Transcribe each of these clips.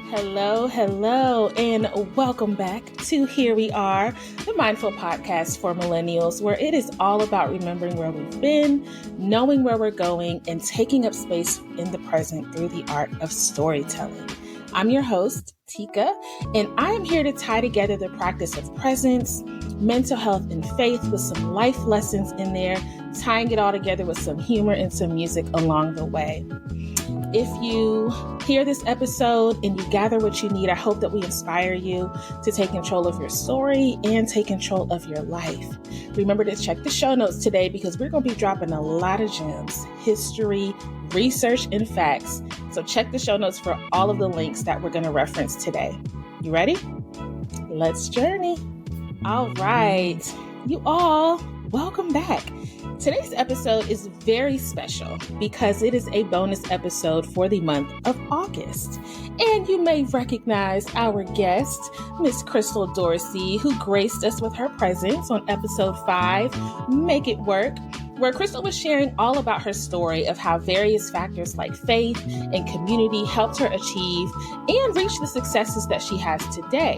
Hello, and welcome back to Here We Are, the mindful podcast for millennials, where it is all about remembering where we've been, knowing where we're going, and taking up space in the present through the art of storytelling. I'm your host, Teka, and I am here to tie together the practice of presence, mental health, and faith with some life lessons in there, tying it all together with some humor and some music along the way. If you hear this episode and you gather what you need, I hope that we inspire you to take control of your story and take control of your life. Remember to check the show notes today because we're going to be dropping a lot of gems, history, research, and facts. So check the show notes for all of the links that we're going to reference today. You ready? Let's journey. All right. You all, welcome back. Today's episode is very special because it is a bonus episode for the month of August. And you may recognize our guest, Miss Krystle Dorsey, who graced us with her presence on episode 5, Make It Work, where Krystle was sharing all about her story of how various factors like faith and community helped her achieve and reach the successes that she has today.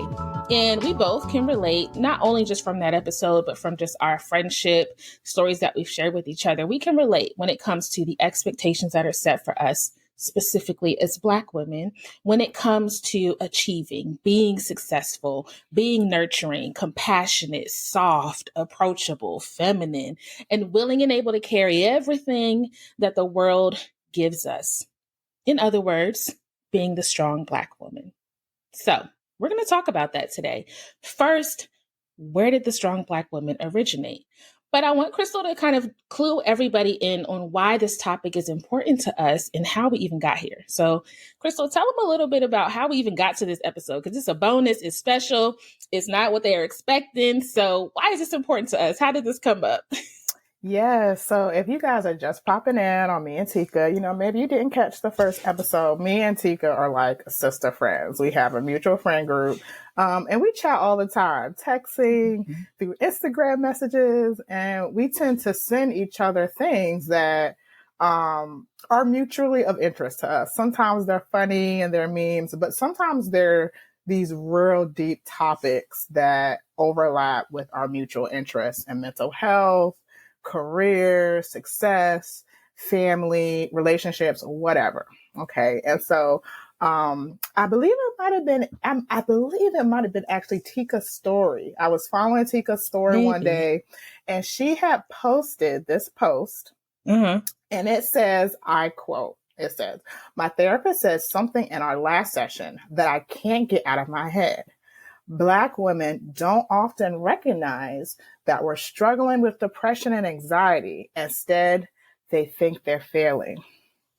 And we both can relate, not only just from that episode, but from just our friendship, stories that we've shared with each other. We can relate when it comes to the expectations that are set for us, specifically as Black women, when it comes to achieving, being successful, being nurturing, compassionate, soft, approachable, feminine, and willing and able to carry everything that the world gives us. In other words, being the strong Black woman. So, we're going to talk about that today. First, where did the strong Black woman originate? But I want Krystle to kind of clue everybody in on why this topic is important to us and how we even got here. So, Krystle, tell them a little bit about how we even got to this episode, because it's a bonus, it's special, it's not what they are expecting. So why is this important to us? How did this come up? Yeah, so if you guys are just popping in on me and Teka, maybe you didn't catch the first episode. Me and Teka are like sister friends. We have a mutual friend group, and we chat all the time, texting through Instagram messages, and we tend to send each other things that are mutually of interest to us. Sometimes they're funny and they're memes, but sometimes they're these real deep topics that overlap with our mutual interests in mental health, career, success, family, relationships, whatever. Okay. And so, I believe it might have been actually Teka's story. I was following Teka's story one day and she had posted this post and it says, I quote, it says, "My therapist said something in our last session that I can't get out of my head. Black women don't often recognize that we're struggling with depression and anxiety. Instead, they think they're failing."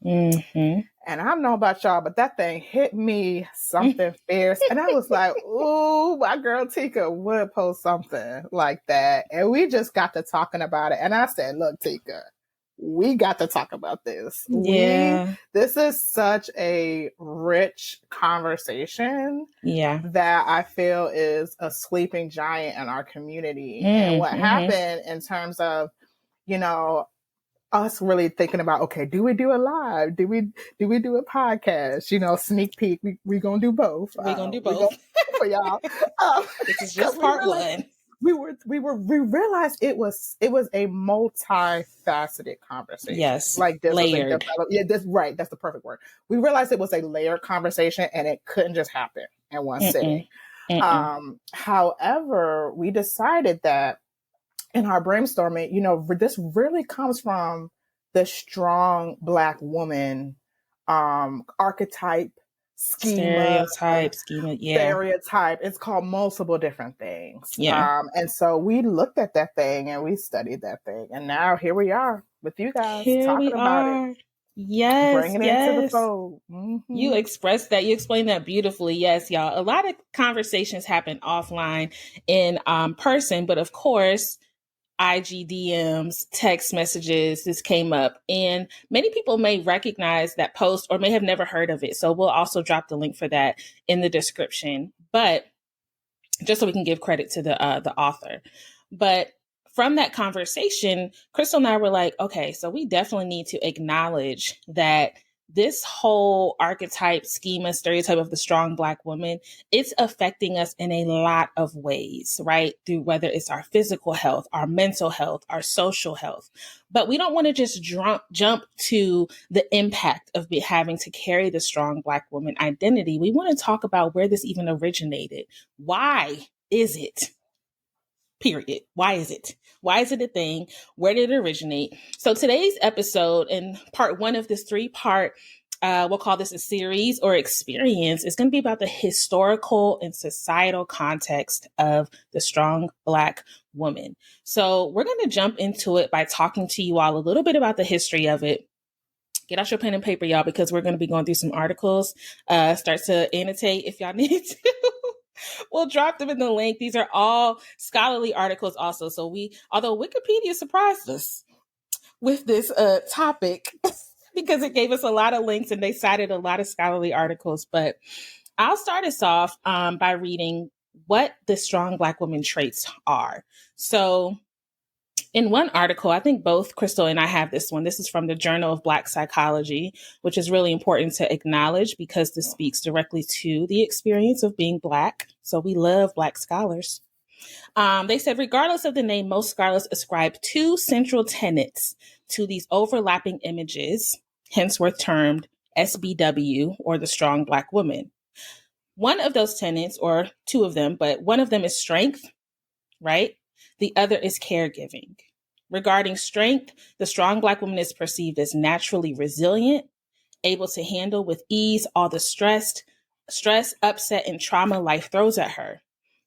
And I don't know about y'all, but that thing hit me something fierce. And I was like, ooh, my girl Teka would post something like that. And we just got to talking about it. And I said, look, Teka, we got to talk about this. Yeah. This is such a rich conversation that I feel is a sleeping giant in our community. And what happened in terms of, us really thinking about, okay, do we do a live? Do we do a podcast? Sneak peek. We gonna do both. We're gonna do both for y'all. This is just part one. We realized it was a multifaceted conversation. Yes. Like this layered. That's right. That's the perfect word. We realized it was a layered conversation and it couldn't just happen in one sitting. However, we decided that in our brainstorming, this really comes from the strong Black woman archetype, stereotype. It's called multiple different things. And so we looked at that thing and we studied that thing. And now here we are with you guys talking about it. Yes. Bringing it into the fold. You expressed that. You explained that beautifully. Yes, y'all. A lot of conversations happen offline in person, but of course, IG DMs, text messages, this came up. And many people may recognize that post or may have never heard of it. So we'll also drop the link for that in the description. But just so we can give credit to the author. But from that conversation, Krystle and I were like, okay, so we definitely need to acknowledge that this whole archetype, schema, stereotype of the strong Black woman, it's affecting us in a lot of ways, right? Through whether it's our physical health, our mental health, our social health. But we don't want to just jump to the impact of having to carry the strong Black woman identity. We want to talk about where this even originated. Why is it? Period. Why is it? Why is it a thing? Where did it originate? So today's episode, in part one of this 3-part, we'll call this a series or experience, is going to be about the historical and societal context of the strong Black woman. So we're going to jump into it by talking to you all a little bit about the history of it. Get out your pen and paper, y'all, because we're going to be going through some articles. Start to annotate if y'all need to. We'll drop them in the link. These are all scholarly articles also. So although Wikipedia surprised us with this topic because it gave us a lot of links and they cited a lot of scholarly articles. But I'll start us off by reading what the strong Black woman traits are. So in one article, I think both Krystle and I have this one. This is from the Journal of Black Psychology, which is really important to acknowledge because this speaks directly to the experience of being Black. So we love Black scholars. They said, regardless of the name, most scholars ascribe 2 central tenets to these overlapping images, henceforth termed SBW, or the strong Black woman. One of those tenets, or 2 of them, but one of them is strength, right? The other is caregiving. Regarding strength, the strong Black woman is perceived as naturally resilient, able to handle with ease all the stress, upset, and trauma life throws at her.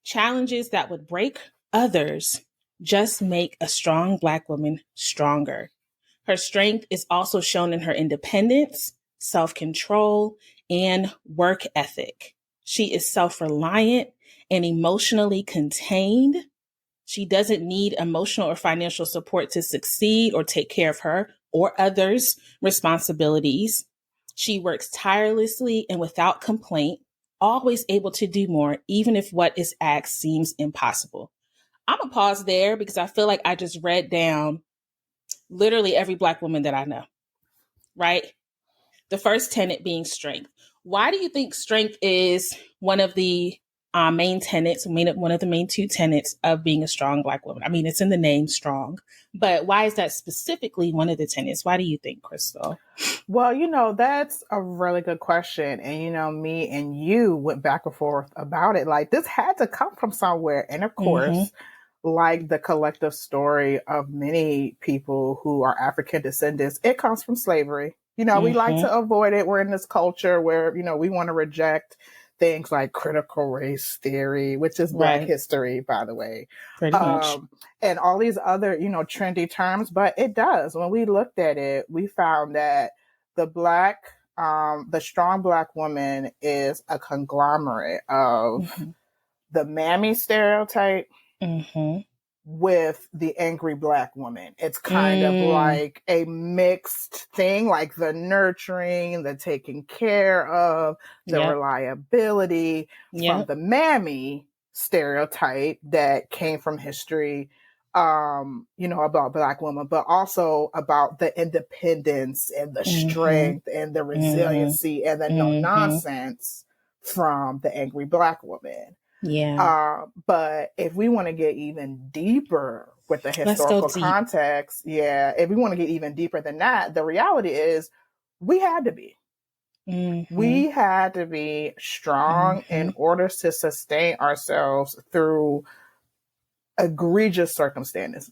Challenges that would break others just make a strong Black woman stronger. Her strength is also shown in her independence, self-control, and work ethic. She is self-reliant and emotionally contained. She doesn't need emotional or financial support to succeed or take care of her or others' responsibilities. She works tirelessly and without complaint, always able to do more, even if what is asked seems impossible. I'm going to pause there because I feel like I just read down literally every Black woman that I know, right? The first tenet being strength. Why do you think strength is one of the main tenets, one of the main 2 tenets of being a strong Black woman? I mean, it's in the name, strong, but why is that specifically one of the tenets? Why do you think, Krystle? Well, that's a really good question. And, me and you went back and forth about it. Like, this had to come from somewhere. And of course, like the collective story of many people who are African descendants, it comes from slavery. We like to avoid it. We're in this culture where, we want to reject things like critical race theory, which is Black history, by the way. Pretty much. And all these other, trendy terms. But it does. When we looked at it, we found that the strong Black woman is a conglomerate of the mammy stereotype with the angry Black woman. It's kind of like a mixed thing, like the nurturing, the taking care of, the reliability from the mammy stereotype that came from history, about Black women, but also about the independence and the strength and the resiliency and the no nonsense from the angry Black woman. Yeah. But if we want to get even deeper with the historical context, if we want to get even deeper than that, the reality is we had to be. We had to be strong in order to sustain ourselves through egregious circumstances,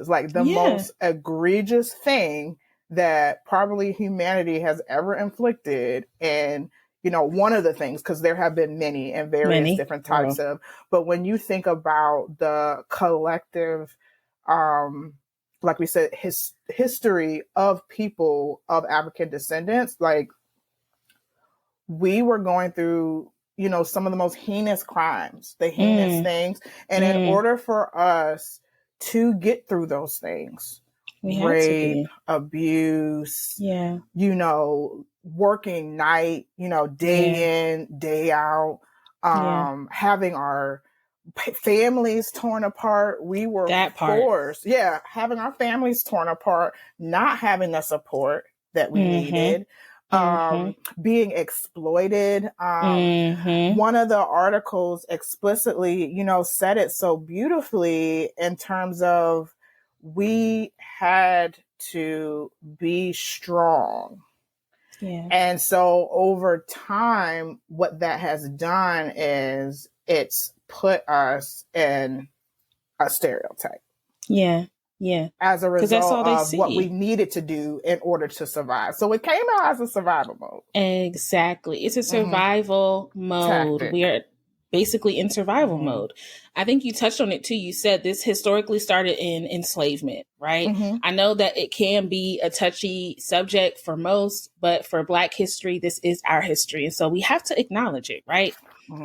like the most egregious thing that probably humanity has ever inflicted. And one of the things, because there have been many and various different types of, but when you think about the collective, like we said, history of people of African descendants, like we were going through, some of the most heinous crimes, the heinous things. And in order for us to get through those things, rape, abuse, working night, day in, day out, having our families torn apart. We were forced, having our families torn apart, not having the support that we needed. Being exploited. One of the articles explicitly, said it so beautifully in terms of we had to be strong. Yeah. And so over time, what that has done is it's put us in a stereotype. Yeah. Yeah. As a result of see. what we needed to do in order to survive. So it came out as a survival mode. Exactly. It's a survival mode. Tactic. We are basically in survival mode. I think you touched on it too. You said this historically started in enslavement, right? I know that it can be a touchy subject for most, but for Black history, this is our history. And so we have to acknowledge it, right?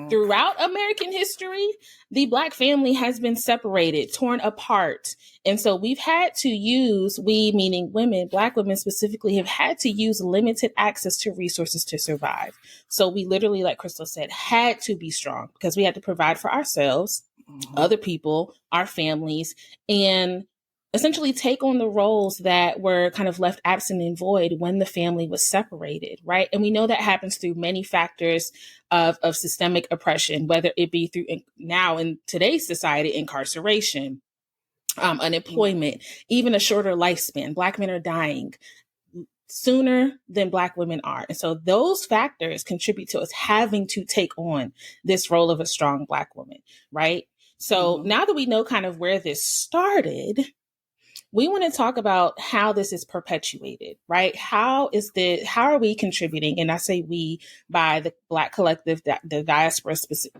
Throughout American history, the Black family has been separated, torn apart. And so we've had to use, we meaning women, Black women specifically, have had to use limited access to resources to survive. So we literally, like Krystle said, had to be strong because we had to provide for ourselves, other people, our families, and essentially take on the roles that were kind of left absent and void when the family was separated, right? And we know that happens through many factors of systemic oppression, whether it be through now in today's society, incarceration, unemployment, even a shorter lifespan. Black men are dying sooner than Black women are. And so those factors contribute to us having to take on this role of a strong Black woman, right? So now that we know kind of where this started, we want to talk about how this is perpetuated, right? How are we contributing? And I say we by the Black collective, the diaspora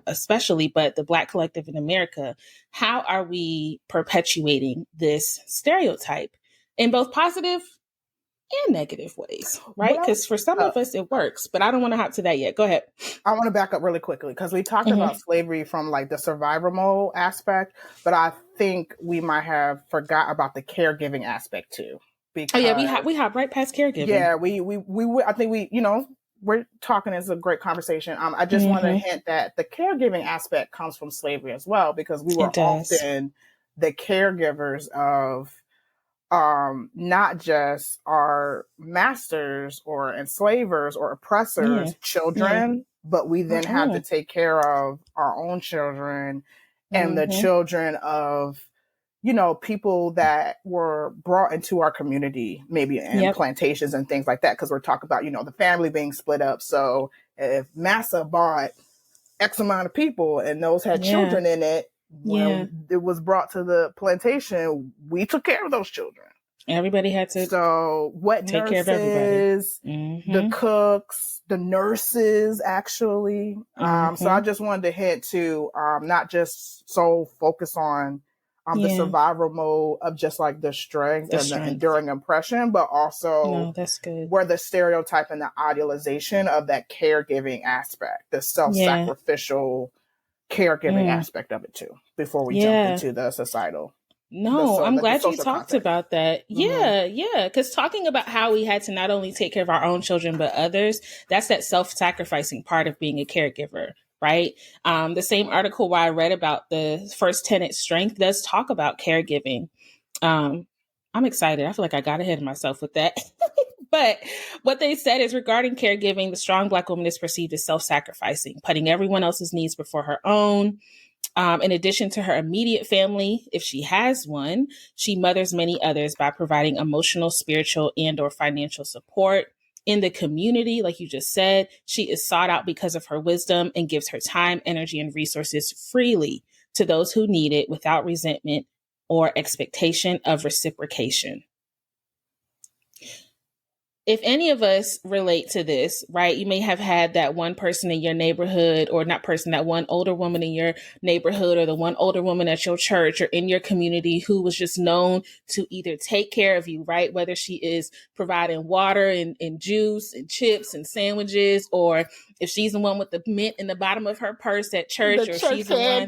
especially, but the Black collective in America, how are we perpetuating this stereotype in both positive and negative ways, right? Because for some of us it works, but I don't want to hop to that yet. Go ahead. I want to back up really quickly because we talked about slavery from like the survival mode aspect, but I think we might have forgot about the caregiving aspect too. Because, we hop right past caregiving. Yeah, we I think we're talking as a great conversation. I just want to hint that the caregiving aspect comes from slavery as well, because we were often the caregivers of not just our masters or enslavers or oppressors' children, but we then had to take care of our own children and the children of, people that were brought into our community, maybe in plantations and things like that. Because we're talking about, the family being split up. So if Massa bought X amount of people and those had children in it, when it was brought to the plantation, we took care of those children. Everybody had to. So what take nurses, care of everybody. The cooks, the nurses, actually. So I just wanted to hint to not just so focus on the survival mode of just like the strength and the enduring oppression, but also that's good. Where the stereotype and the idealization of that caregiving aspect, the self-sacrificial caregiving aspect of it too, before we jump into the societal. I'm glad you talked about that. Yeah. Because talking about how we had to not only take care of our own children, but others, that's that self-sacrificing part of being a caregiver, right? The same article where I read about the first tenet, strength, does talk about caregiving. I'm excited. I feel like I got ahead of myself with that. But what they said is regarding caregiving, the strong Black woman is perceived as self-sacrificing, putting everyone else's needs before her own. In addition to her immediate family, if she has one, she mothers many others by providing emotional, spiritual, and or financial support. In the community, like you just said, she is sought out because of her wisdom and gives her time, energy, and resources freely to those who need it without resentment or expectation of reciprocation. If any of us relate to this, right, you may have had that one person in your neighborhood, or not person, that one older woman in your neighborhood, or the one older woman at your church or in your community who was just known to either take care of you, right? Whether she is providing water and juice and chips and sandwiches, or if she's the one with the mint in the bottom of her purse at church, or she's the one,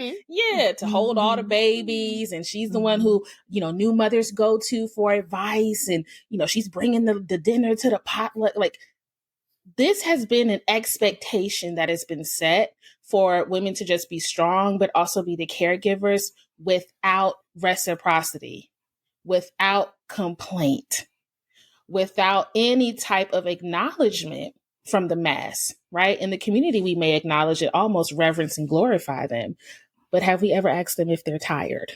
to hold all the babies. And she's the one who, new mothers go to for advice. And, she's bringing the dinner to the potluck. Like, this has been an expectation that has been set for women to just be strong, but also be the caregivers without reciprocity, without complaint. without any type of acknowledgement from the mass, right? In the community, we may acknowledge it, almost reverence and glorify them. But have we ever asked them if they're tired?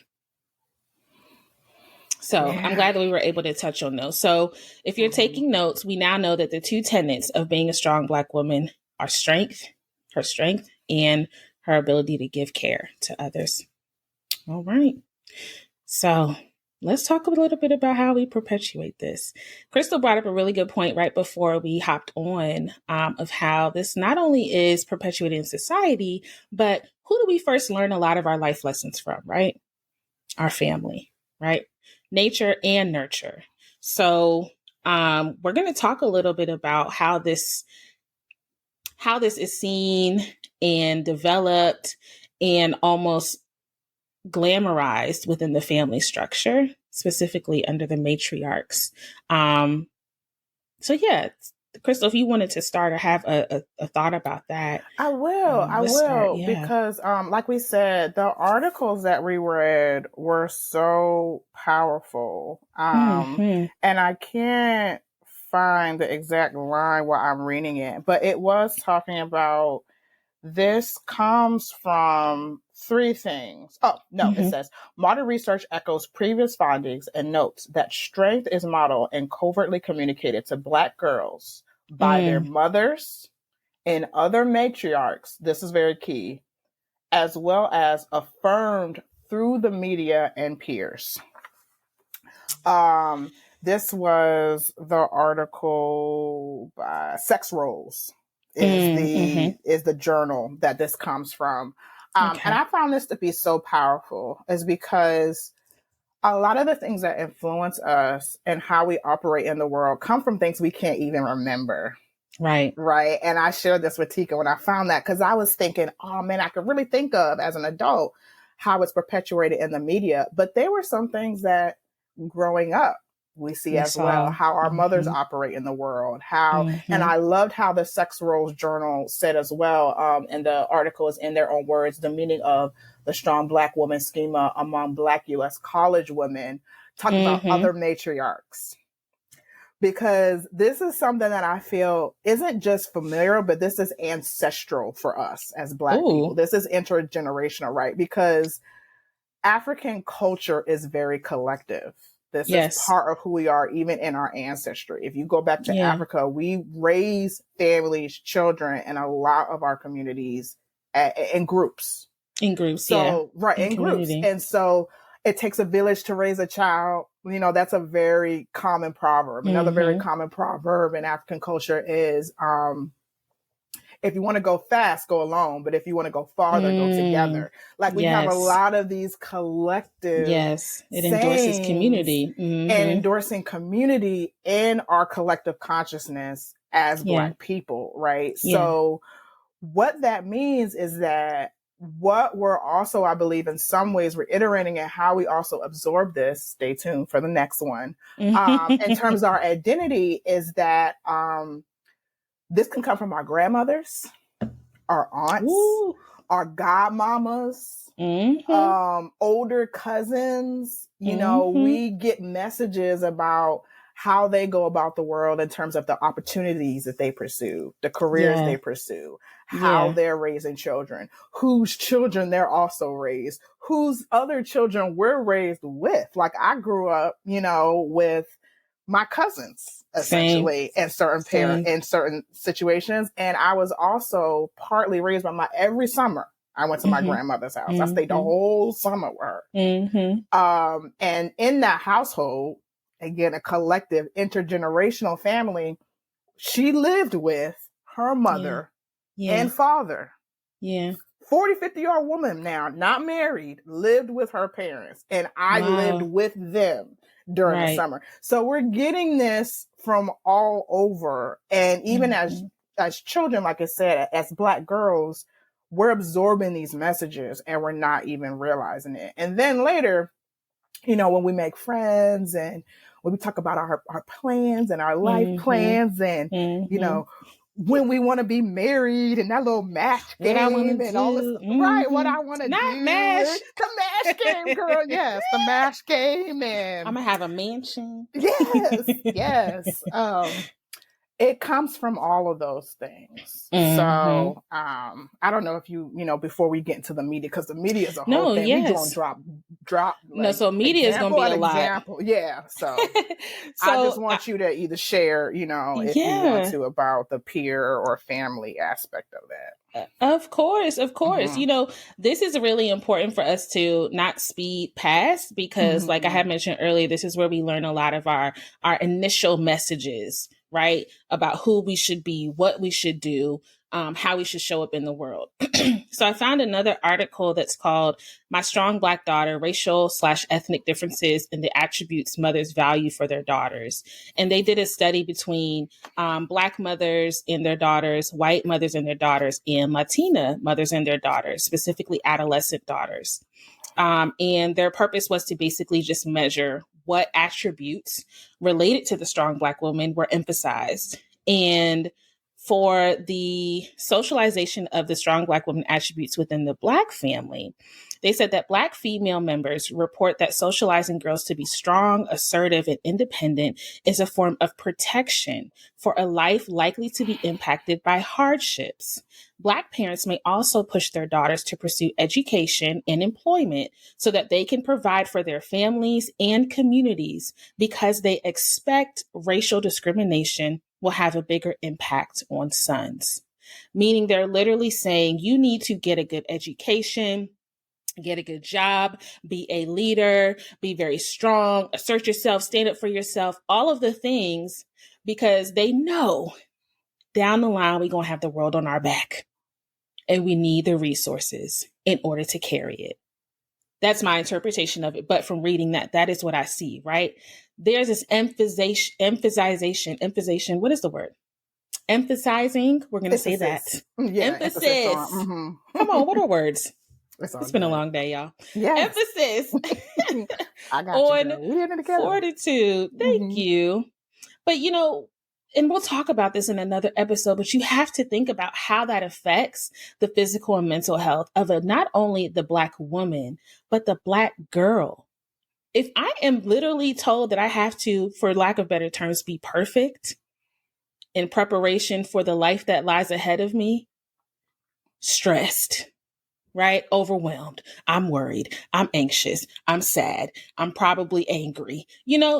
So I'm glad that we were able to touch on those. So if you're taking notes, we now know that the two tenets of being a strong Black woman are her strength, and her ability to give care to others. All right. So let's talk a little bit about how we perpetuate this. Krystle brought up a really good point right before we hopped on of how this not only is perpetuated in society, but who do we first learn a lot of our life lessons from, right? Our family, right? Nature and nurture. So we're going to talk a little bit about how this is seen and developed and almost glamorized within the family structure, specifically under the matriarchs. So yeah, Krystle, if you wanted to start or have a thought about that. I will, because like we said, the articles that we read were so powerful. And I can't find the exact line while I'm reading it, but it was talking about this comes from three things. Oh, no, it says modern research echoes previous findings and notes that strength is modeled and covertly communicated to Black girls by their mothers and other matriarchs. This is very key, as well as affirmed through the media and peers. This was the article by Sex Roles is the journal that this comes from. And I found this to be so powerful is because a lot of the things that influence us and how we operate in the world come from things we can't even remember. Right. Right. And I shared this with Teka when I found that, because I was thinking, oh man, I could really think of as an adult how it's perpetuated in the media. But there were some things that growing up, we see as well, how our mothers operate in the world, and I loved how the Sex Roles Journal said as well, and the article is in their own words, the meaning of the strong Black woman schema among Black U.S. college women, talking about other matriarchs. Because this is something that I feel isn't just familiar, but this is ancestral for us as Black people. This is intergenerational, right? Because African culture is very collective. This is part of who we are, even in our ancestry. If you go back to Africa, we raise families, children, and a lot of our communities in groups. In groups. And so it takes a village to raise a child. You know, that's a very common proverb. Another very common proverb in African culture is, if you want to go fast, go alone. But if you want to go farther, go together. Like we have a lot of these collective it endorses community. And endorsing community in our collective consciousness as Black people, right? So what that means is that what we're also, I believe, in some ways reiterating and how we also absorb this, stay tuned for the next one, in terms of our identity is that this can come from our grandmothers, our aunts, our godmamas, older cousins. You know, we get messages about how they go about the world in terms of the opportunities that they pursue, the careers they pursue, how they're raising children, whose children they're also raised, whose other children we're raised with. Like I grew up, you know, with my cousins essentially in certain situations. And I was also partly raised by every summer I went to my grandmother's house. I stayed the whole summer with her. And in that household, again, a collective intergenerational family, she lived with her mother and father. 40, 50-year-old woman now, not married, lived with her parents. And I lived with them during the summer. So we're getting this from all over. And even as children, like I said, as Black girls, we're absorbing these messages and we're not even realizing it. And then later, you know, when we make friends and when we talk about our plans and our life plans and, you know, when we want to be married and that little match game and all this, right? What I want to do, not mash, the mash game, girl. Yes, the mash game, and I'm gonna have a mansion. Yes. It comes from all of those things. So I don't know if you before we get into the media, because the media is a whole thing. We're going to drop. Like, so media is going to be a lot. Example. Yeah. So, I just want you to either share, if you want to, about the peer or family aspect of that. Of course. This is really important for us to not speed past, because like I had mentioned earlier, this is where we learn a lot of our initial messages, right? About who we should be, what we should do, how we should show up in the world. So I found another article that's called My Strong Black Daughter, Racial/Ethnic Differences in the Attributes Mothers Value for Their Daughters. And they did a study between Black mothers and their daughters, white mothers and their daughters, and Latina mothers and their daughters, specifically adolescent daughters. And their purpose was to basically just measure what attributes related to the strong Black woman were emphasized. And for the socialization of the strong Black woman attributes within the Black family, they said that Black female members report that socializing girls to be strong, assertive, and independent is a form of protection for a life likely to be impacted by hardships. Black parents may also push their daughters to pursue education and employment so that they can provide for their families and communities, because they expect racial discrimination will have a bigger impact on sons. Meaning they're literally saying you need to get a good education, get a good job, be a leader, be very strong, assert yourself, stand up for yourself, all of the things, because they know down the line we're going to have the world on our back and we need the resources in order to carry it. That's my interpretation of it. But from reading that is what I see, right? There's this emphasization. What is the word? Emphasizing. We're going to say that. Yeah, emphasis. Come on, what are words? It's been a long day, y'all. Yes. Emphasis I got on you, we it together. Fortitude. Thank you. But and we'll talk about this in another episode, but you have to think about how that affects the physical and mental health of not only the Black woman, but the Black girl. If I am literally told that I have to, for lack of better terms, be perfect in preparation for the life that lies ahead of me, stressed, right? Overwhelmed. I'm worried. I'm anxious. I'm sad. I'm probably angry.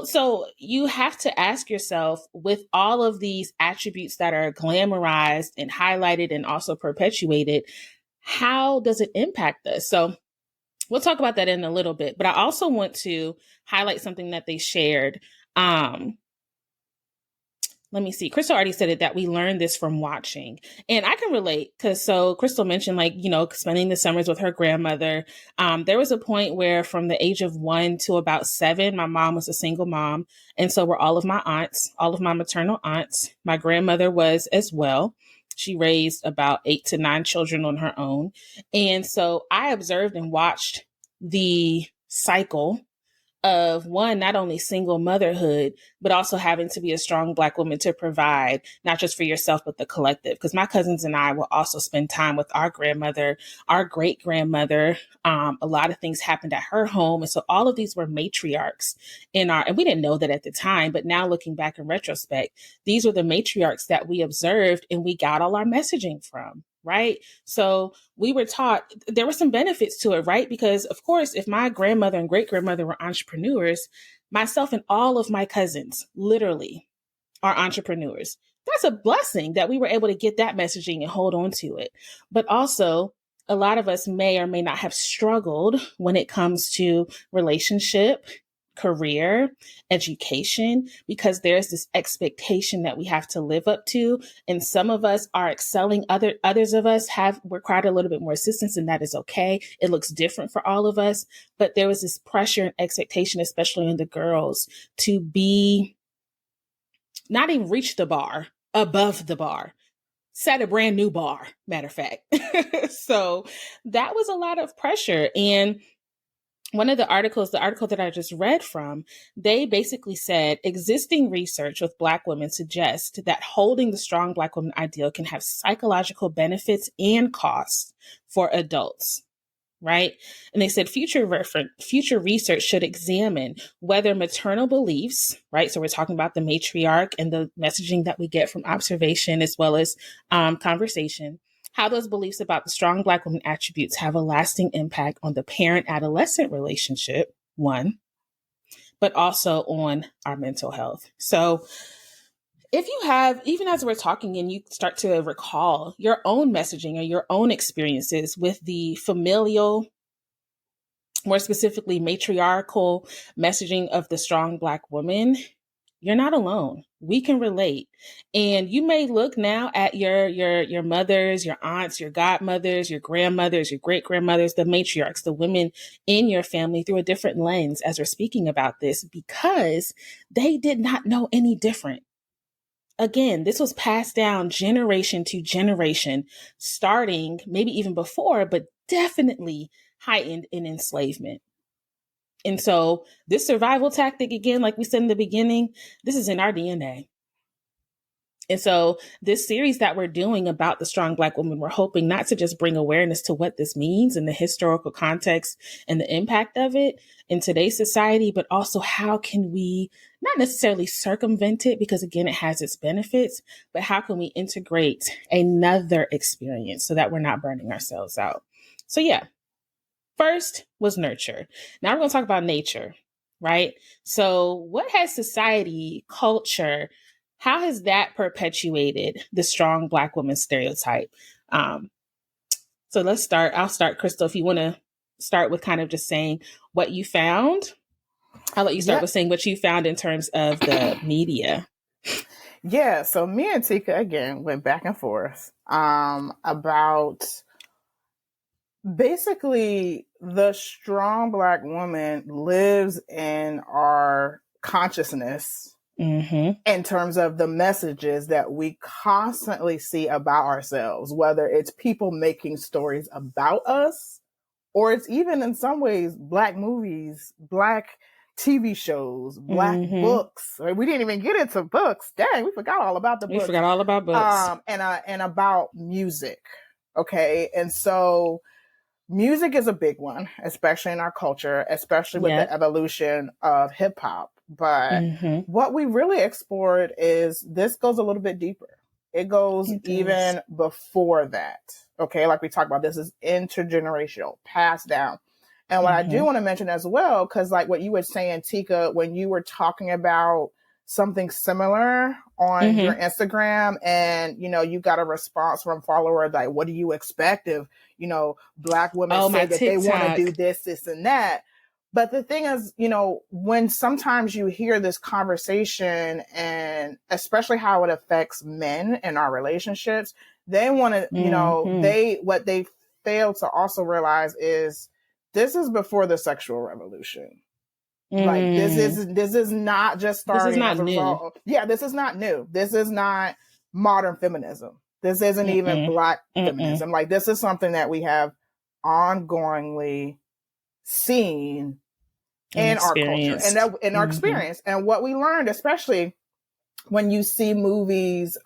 So you have to ask yourself, with all of these attributes that are glamorized and highlighted and also perpetuated, how does it impact us? So we'll talk about that in a little bit, but I also want to highlight something that they shared. Let me see. Krystle already said it, that we learned this from watching. And I can relate, because Krystle mentioned spending the summers with her grandmother. There was a point where from the age of 1 to about 7, my mom was a single mom. And so were all of my aunts, all of my maternal aunts. My grandmother was as well. She raised about 8 to 9 children on her own. And so I observed and watched the cycle of, one, not only single motherhood, but also having to be a strong Black woman to provide, not just for yourself, but the collective. Because my cousins and I will also spend time with our grandmother, our great grandmother. A lot of things happened at her home. And so all of these were matriarchs and we didn't know that at the time, but now looking back in retrospect, these were the matriarchs that we observed and we got all our messaging from. Right. So we were taught there were some benefits to it, right? Because, of course, if my grandmother and great grandmother were entrepreneurs, myself and all of my cousins literally are entrepreneurs. That's a blessing that we were able to get that messaging and hold on to it. But also, a lot of us may or may not have struggled when it comes to relationship, career, education, because there's this expectation that we have to live up to. And some of us are excelling. Others of us have required a little bit more assistance, and that is okay. It looks different for all of us. But there was this pressure and expectation, especially in the girls, to be not even reach the bar, above the bar. Set a brand new bar, matter of fact. So that was a lot of pressure. And one of the articles, the article that I just read from, they basically said existing research with Black women suggests that holding the strong Black woman ideal can have psychological benefits and costs for adults. Right. And they said future research should examine whether maternal beliefs, right? So we're talking about the matriarch and the messaging that we get from observation as well as conversation, how those beliefs about the strong Black woman attributes have a lasting impact on the parent-adolescent relationship, one, but also on our mental health. So if you have, even as we're talking and you start to recall your own messaging or your own experiences with the familial, more specifically matriarchal messaging of the strong Black woman, you're not alone. We can relate. And you may look now at your mothers, your aunts, your godmothers, your grandmothers, your great-grandmothers, the matriarchs, the women in your family through a different lens as we're speaking about this, because they did not know any different. Again, this was passed down generation to generation, starting maybe even before, but definitely heightened in enslavement. And so this survival tactic, again, like we said in the beginning, this is in our DNA. And so this series that we're doing about the strong Black woman, we're hoping not to just bring awareness to what this means and the historical context and the impact of it in today's society, but also how can we not necessarily circumvent it, because again, it has its benefits, but how can we integrate another experience so that we're not burning ourselves out? So yeah, first was nurture. Now we're going to talk about nature, right? So what has society, culture, how has that perpetuated the strong Black woman stereotype? So let's start. I'll start, Krystle, if you want to start with kind of just saying what you found. I'll let you start with saying what you found in terms of the media. Yeah, so me and Teka, again, went back and forth about basically the strong Black woman lives in our consciousness in terms of the messages that we constantly see about ourselves, whether it's people making stories about us, or it's even in some ways Black movies, Black TV shows, Black books. We didn't even get into books. Dang, we forgot all about the books. We forgot all about books. And about music. Okay. And so music is a big one, especially in our culture, especially with the evolution of hip hop. But what we really explored is this goes a little bit deeper. It goes even before that. Okay. Like we talked about, this is intergenerational, passed down. And what I do want to mention as well, because like what you were saying, Teka, when you were talking about something similar on your Instagram and, you know, you got a response from followers like, what do you expect if, you know, Black women say that they want to do this, this, and that. But the thing is, you know, when sometimes you hear this conversation and especially how it affects men in our relationships, they want to, you know, what they fail to also realize is this is before the sexual revolution. Like this is not just starting. This is not new. Yeah, this is not new. This is not modern feminism. This isn't even Black feminism. Like this is something that we have ongoingly seen in our culture and in our experience. And what we learned, especially when you see movies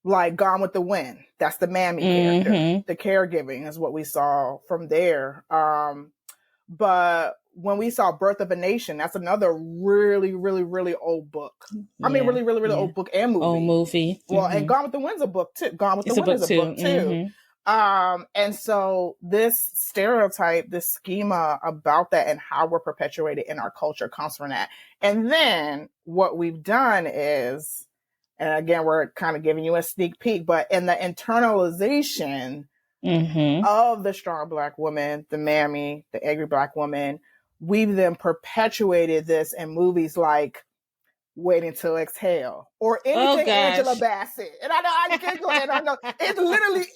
like Gone with the Wind, that's the mammy character. The caregiving is what we saw from there. But when we saw Birth of a Nation, that's another really, really, really old book. I mean, really, really, really old book and movie. Old movie. Well, and Gone with the Wind's a book too. Gone with the Wind is a book too. And so this stereotype, this schema about that and how we're perpetuated in our culture comes from that. And then what we've done is, and again, we're kind of giving you a sneak peek, but in the internalization of the strong Black woman, the mammy, the angry Black woman, we've then perpetuated this in movies like Waiting to Exhale or anything Angela Bassett. And I know I giggle and I know it's literally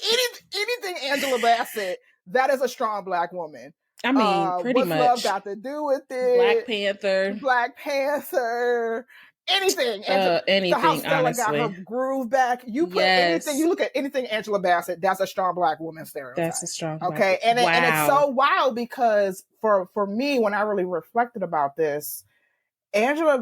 anything Angela Bassett that is a strong Black woman. I mean, pretty what's much. Love got to do with it? Black Panther. anything. So how Anything, Stella got her honestly. groove back. You put anything, you look at anything Angela Bassett, that's a strong Black woman stereotype. That's a strong Black Okay. And wow. it's so wild because for me, when I really reflected about this, Angela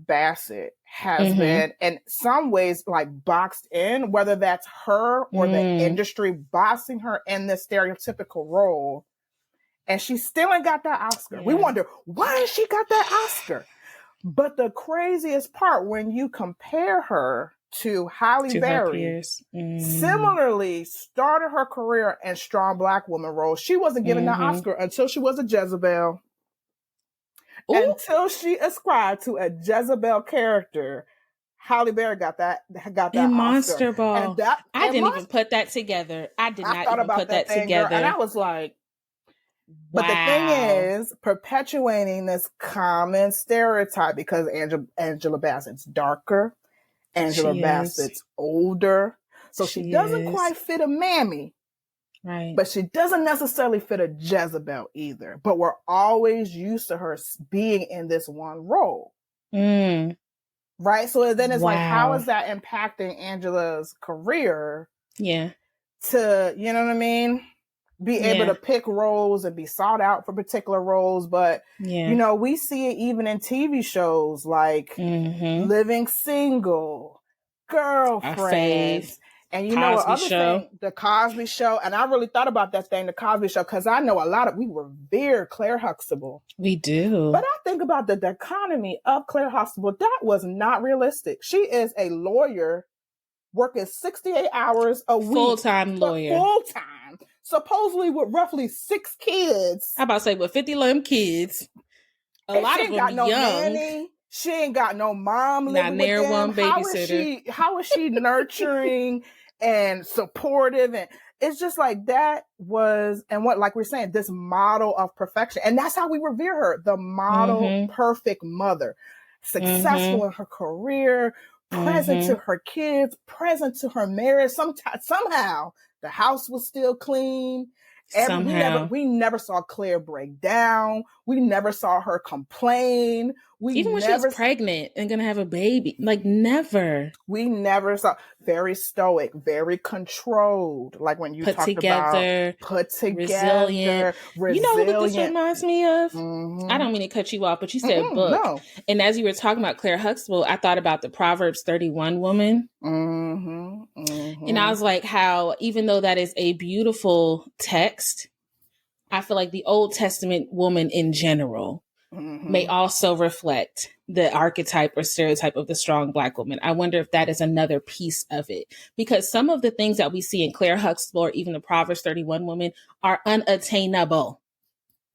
Bassett has been in some ways like boxed in, whether that's her or the industry boxing her in this stereotypical role. And she still ain't got that Oscar. Yeah. We wonder, why has she got that Oscar? But the craziest part, when you compare her to Halle Berry, similarly started her career in strong Black woman roles. She wasn't given the Oscar until she was a Jezebel. Ooh. Until she ascribed to a Jezebel character, Halle Berry got that in Monster Oscar. Ball. And I didn't even put that together. I did not even put that together. Girl, and I was like, but the thing is, perpetuating this common stereotype because Angela Bassett's darker, Angela Bassett's older, so she doesn't quite fit a mammy. Right. But she doesn't necessarily fit a Jezebel either. But we're always used to her being in this one role. Right? So then it's like, how is that impacting Angela's career? Yeah. To, you know what I mean? Be able to pick roles and be sought out for particular roles. But, you know, we see it even in TV shows like Living Single, Girlfriends. And you know what other thing? The Cosby Show. And I really thought about that thing, the Cosby Show, because I know we revere Claire Huxtable. We do. But I think about the dichotomy of Claire Huxtable. That was not realistic. She is a lawyer working 68 hours a week. Full-time lawyer. Full-time. Supposedly with roughly 6 kids. I about to say with 50 little kids. A lot of them young. Nanny. She ain't got no mom living with them. One babysitter. How is she nurturing and supportive? And it's just like that was, and what, like we're saying, this model of perfection. And that's how we revere her. The model perfect mother. Successful in her career, present to her kids, present to her marriage. Somehow the house was still clean. We never saw Claire break down. We never saw her complain. Even when she was pregnant and gonna have a baby, like never. We never saw. Very stoic, very controlled. Like when you put together, resilient. You know what this reminds me of? I don't mean to cut you off, but you said book. No. And as you were talking about Claire Huxtable, I thought about the Proverbs 31 woman. And I was like, how even though that is a beautiful text, I feel like the Old Testament woman in general may also reflect the archetype or stereotype of the strong Black woman. I wonder if that is another piece of it, because some of the things that we see in Claire Huxtable or even the Proverbs 31 woman are unattainable,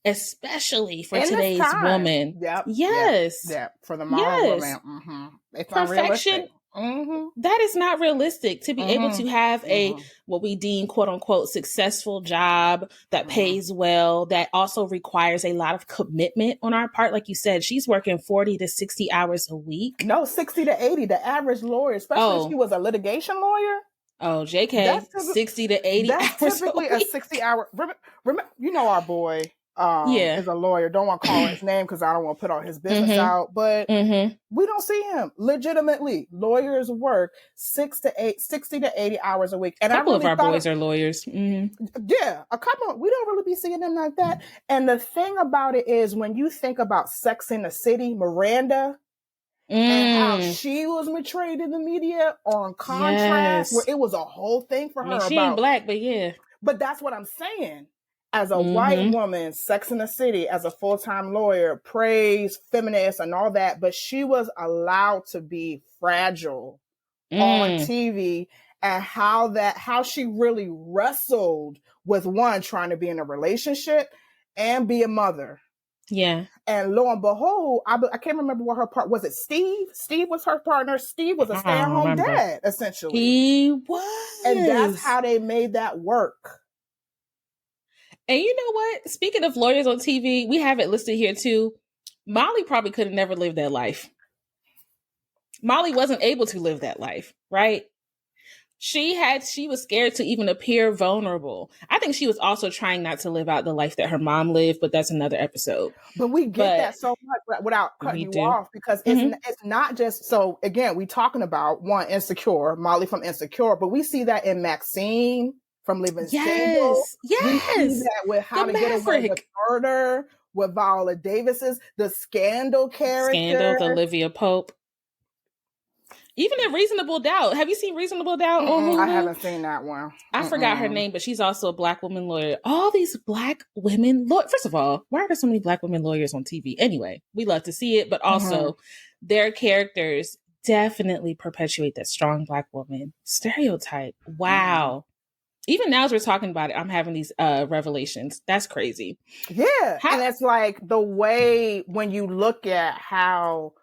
especially for today's woman. Yep. Yes. Yep. For the modern woman. It's perfection. That is not realistic to be able to have a what we deem quote unquote successful job that pays well, that also requires a lot of commitment on our part. Like you said, she's working 40 to 60 hours a week. No, 60 to 80. The average lawyer, especially if she was a litigation lawyer. Oh, JK, 60 to 80 that's hours typically a 60-hour. Remember, you know our boy is a lawyer. Don't want to call his name because I don't want to put all his business out. But we don't see him. Legitimately, lawyers work 60 to 80 hours a week. And a couple of our boys are lawyers. Yeah, a couple. We don't really be seeing them like that. And the thing about it is, when you think about Sex in the City, Miranda, and how she was portrayed in the media on Contrast, where it was a whole thing for her. She ain't Black, but yeah. But that's what I'm saying. As a white woman, Sex in the City, as a full-time lawyer, praise, feminist, and all that, but she was allowed to be fragile on TV, and how she really wrestled with trying to be in a relationship and be a mother. Yeah. And lo and behold, I can't remember what her part was. It Steve? Steve was her partner. Steve was a stay-at-home dad, essentially. He was. And that's how they made that work. And you know what? Speaking of lawyers on TV, we have it listed here too. Molly probably could have never lived that life. Molly wasn't able to live that life, right? She was scared to even appear vulnerable. I think she was also trying not to live out the life that her mom lived, but that's another episode. But we get that so much without cutting you off, because it's not just, so again, we talking about one, Insecure, Molly from Insecure, but we see that in Maxine from Living Single. Yes. We see that with How to Get Away with Murder, with Viola Davis's, the Scandal character. Scandal with Olivia Pope. Even in Reasonable Doubt. Have you seen Reasonable Doubt on Hulu? I haven't seen that one. I forgot her name, but she's also a Black woman lawyer. All these Black women lawyers. First of all, why are there so many Black women lawyers on TV? Anyway, we love to see it, but also their characters definitely perpetuate that strong Black woman stereotype. Wow. Even now as we're talking about it, I'm having these revelations. That's crazy. Yeah. And it's like the way when you look at how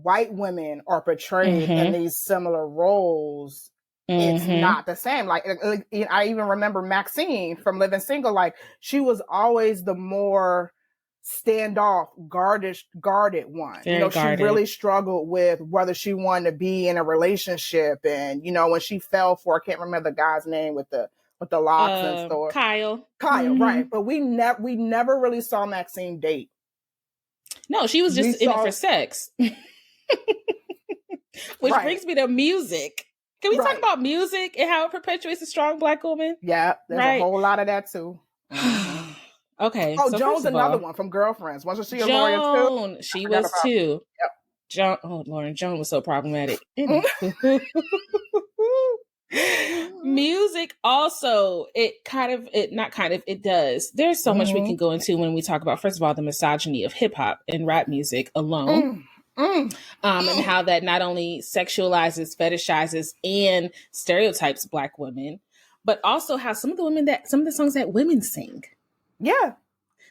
white women are portrayed in these similar roles, it's not the same. Like, I even remember Maxine from Living Single, like she was always the more standoff, guarded one. Very guarded. She really struggled with whether she wanted to be in a relationship. And, when she fell for, I can't remember the guy's name with the locks and store. Kyle, right. But we never really saw Maxine date. No, she was just in it for sex. Which brings me to music. Can we talk about music and how it perpetuates a strong Black woman? Yeah, there's a whole lot of that too. Okay. Oh, so Joan's another one from Girlfriends. Wasn't she a lawyer too? She was too. Yep. Joan was so problematic. Music also, it does. There's so much we can go into when we talk about, first of all, the misogyny of hip hop and rap music alone. And how that not only sexualizes, fetishizes, and stereotypes Black women, but also how some of the songs that women sing. Yeah.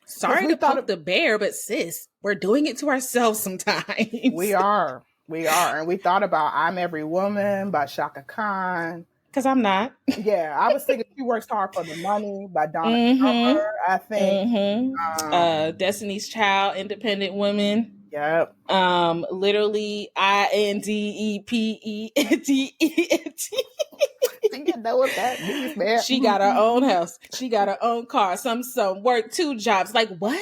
Sorry to poke the bear, but sis, we're doing it to ourselves sometimes. We are. And we thought about I'm Every Woman by Shaka Khan. Because I'm not. Yeah, I was thinking She Works Hard for the Money by Donna Summer, I think. Destiny's Child, Independent Women. Yep. Literally INDEPENDENT. You know what that means, man. She got her own house. She got her own car. Some work 2 jobs. Like, what?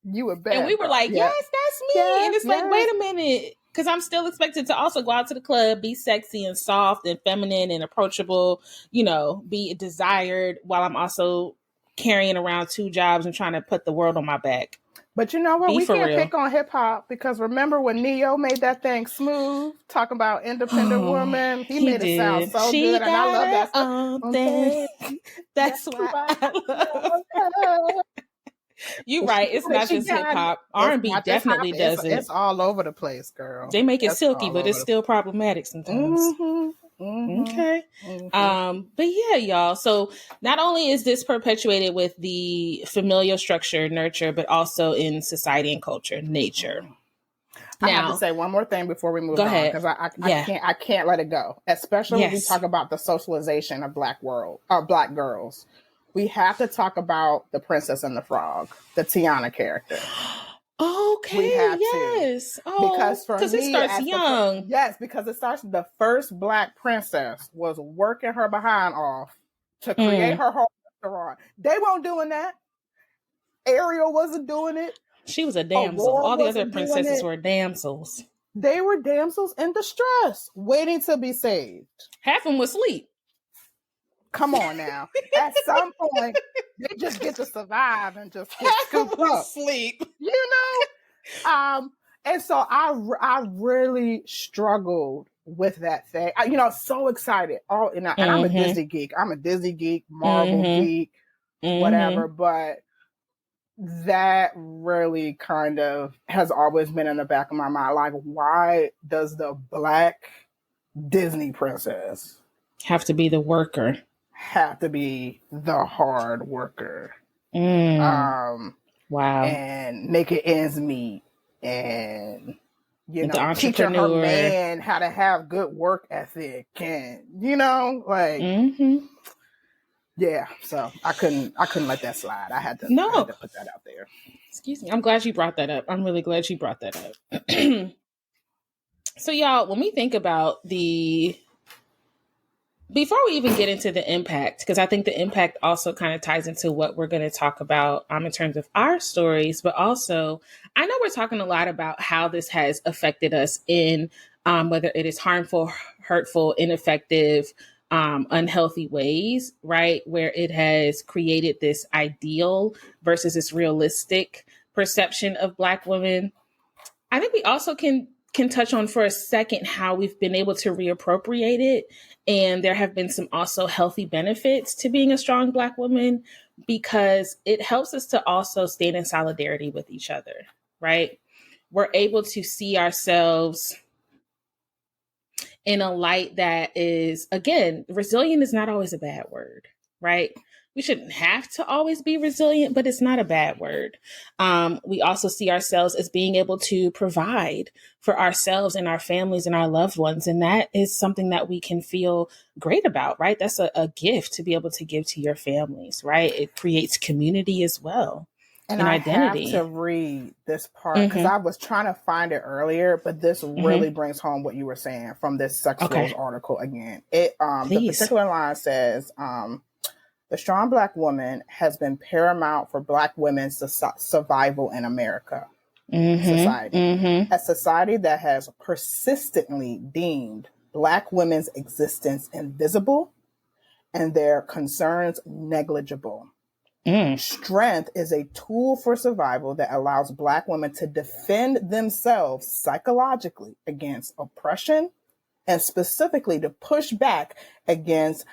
You were bad. And we were like, yes, that's me. Yes, and it's like, wait a minute. Because I'm still expected to also go out to the club, be sexy and soft and feminine and approachable, be desired, while I'm also carrying around 2 jobs and trying to put the world on my back. But you know what? We can't pick on hip hop, because remember when Neo made that thing Smooth, talking about independent woman? He made it sound so good, and I love that thing. That's why I love her. You're right. It's not just hip hop. R&B definitely does it. It's all over the place, girl. They make it silky, but it's still problematic sometimes. Okay. But yeah, y'all. So not only is this perpetuated with the familial structure, nurture, but also in society and culture, nature. I have to say one more thing before we move on, because I can't let it go. Especially when we talk about the socialization of Black girls. We have to talk about the Princess and the Frog, the Tiana character. Okay. We have to. Because it starts young. Because it starts. The first Black princess was working her behind off to create her whole restaurant. They weren't doing that. Ariel wasn't doing it. She was a damsel. All the other princesses were damsels. They were damsels in distress, waiting to be saved. Half of them was asleep. Come on now. At some point, they just get to survive and just get scooped up. Sleep. And so I really struggled with that thing. So excited. And I'm a Disney geek. I'm a Disney geek, Marvel geek, whatever. But that really kind of has always been in the back of my mind. Like, why does the Black Disney princess have to be the worker? Have to be the hard worker. Wow. And making ends meet, and teaching her man how to have good work ethic, and yeah. So I couldn't let that slide. I had to put that out there. Excuse me. I'm glad you brought that up. I'm really glad you brought that up. So y'all, when we think about the Before we even get into the impact, because I think the impact also kind of ties into what we're going to talk about in terms of our stories, but also I know we're talking a lot about how this has affected us in whether it is harmful, hurtful, ineffective, unhealthy ways, right? Where it has created this ideal versus this realistic perception of Black women. I think we also can touch on for a second how we've been able to reappropriate it. And there have been some also healthy benefits to being a strong Black woman because it helps us to also stand in solidarity with each other, right? We're able to see ourselves in a light that is, again, resilient is not always a bad word, right? We shouldn't have to always be resilient, but it's not a bad word. We also see ourselves as being able to provide for ourselves and our families and our loved ones. And that is something that we can feel great about, right? That's a gift to be able to give to your families, right? It creates community as well. And And I identity. have to read this part because I was trying to find it earlier, but this really brings home what you were saying from this Sex Rules article again. The particular line says, the strong Black woman has been paramount for Black women's survival in America society. A society that has persistently deemed Black women's existence invisible and their concerns negligible. Strength is a tool for survival that allows Black women to defend themselves psychologically against oppression and specifically to push back against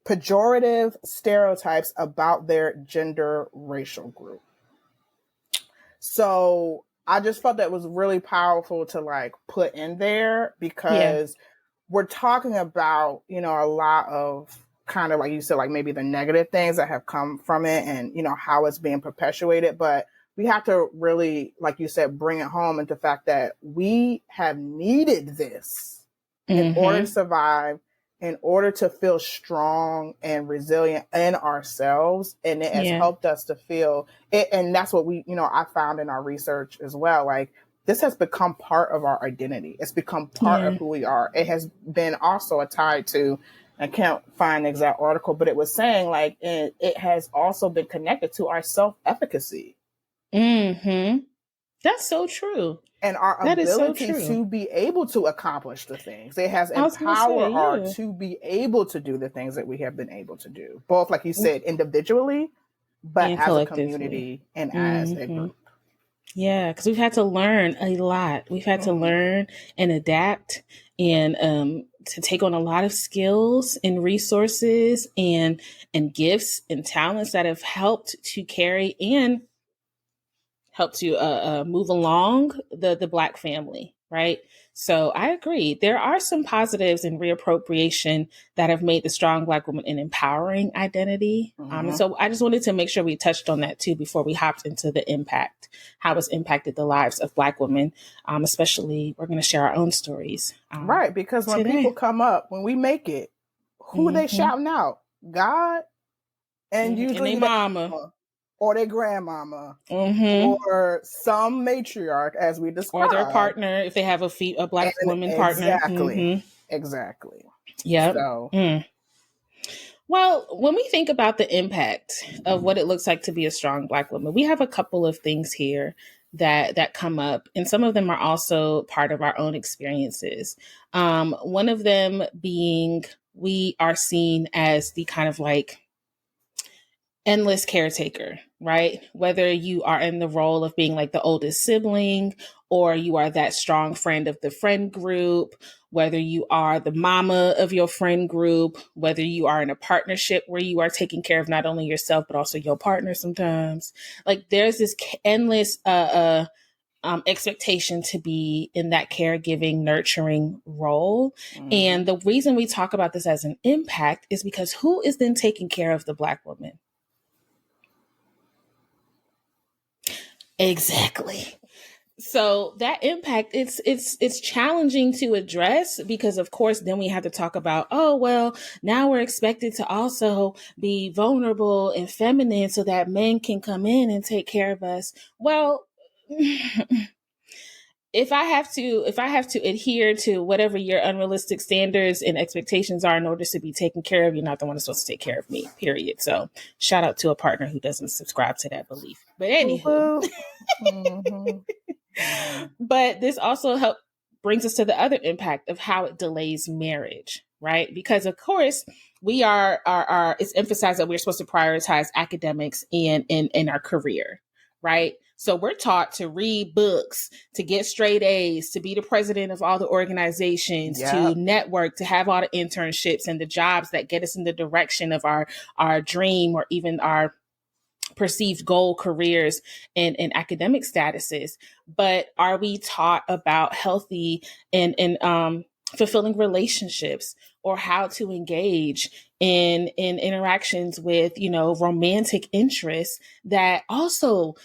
pejorative stereotypes about their gender racial group. So I just felt that was really powerful to like put in there because we're talking about, you know, a lot of kind of like you said, like maybe the negative things that have come from it and, you know, how it's being perpetuated. But we have to really, like you said, bring it home into the fact that we have needed this in order to survive, in order to feel strong and resilient in ourselves. And it has helped us to feel it. And that's what we, you know, I found in our research as well. Like this has become part of our identity. It's become part of who we are. It has been also tied to, I can't find the exact article, but it was saying like it has also been connected to our self-efficacy. That's so true. And our ability to be able to accomplish the things. It has empowered us to be able to do the things that we have been able to do. Both, like you said, individually, but as a community and as a group. Yeah, because we've had to learn a lot. We've had to learn and adapt and to take on a lot of skills and resources and gifts and talents that have helped to carry and help to move along the Black family, right? So I agree. There are some positives in reappropriation that have made the strong Black woman an empowering identity. And so I just wanted to make sure we touched on that too before we hopped into the impact, how it's impacted the lives of Black women, especially we're going to share our own stories. Right, because when people come up, when we make it, who are they shouting out? God and usually and their mama. Or their grandmama, or some matriarch, as we described, or their partner if they have a Black woman partner. Exactly. Yeah. So. Well, when we think about the impact of what it looks like to be a strong Black woman, we have a couple of things here that come up, and some of them are also part of our own experiences. One of them being we are seen as the kind of like endless caretaker, right? Whether you are in the role of being like the oldest sibling, or you are that strong friend of the friend group, whether you are the mama of your friend group, whether you are in a partnership where you are taking care of not only yourself, but also your partner sometimes. Like there's this endless expectation to be in that caregiving, nurturing role. And the reason we talk about this as an impact is because who is then taking care of the Black woman? Exactly. So that impact, it's challenging to address because of course, then we have to talk about, oh, well, now we're expected to also be vulnerable and feminine so that men can come in and take care of us. Well, if I have to adhere to whatever your unrealistic standards and expectations are in order to be taken care of, you're not the one that's supposed to take care of me, period. So shout out to a partner who doesn't subscribe to that belief. But anywho, but this also brings us to the other impact of how it delays marriage, right? Because of course we are it's emphasized that we're supposed to prioritize academics and in our career, right? So we're taught to read books, to get straight A's, to be the president of all the organizations, to network, to have all the internships and the jobs that get us in the direction of our dream or even our perceived goal careers and academic statuses. But are we taught about healthy and fulfilling relationships, or how to engage in interactions with, romantic interests that also,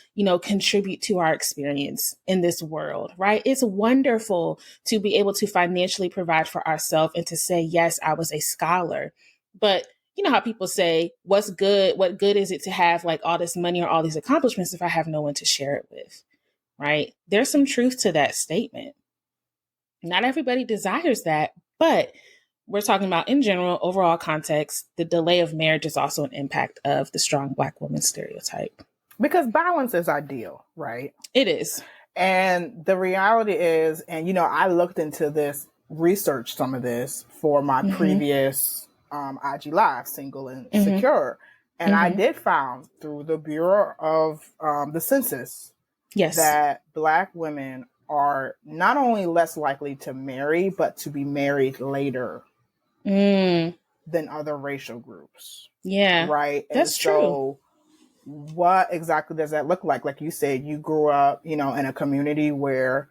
contribute to our experience in this world, right? It's wonderful to be able to financially provide for ourselves and to say, yes, I was a scholar. But you know how people say, what good is it to have like all this money or all these accomplishments if I have no one to share it with, right? There's some truth to that statement. Not everybody desires that, but we're talking about in general, overall context, the delay of marriage is also an impact of the strong Black woman stereotype. Because balance is ideal, right? It is. And the reality is, and I looked into this, researched some of this for my previous IG Live, Single and Secure. And I did found through the Bureau of the Census that Black women are not only less likely to marry, but to be married later than other racial groups. Yeah. Right? That's true. What exactly does that look like? Like you said, you grew up, in a community where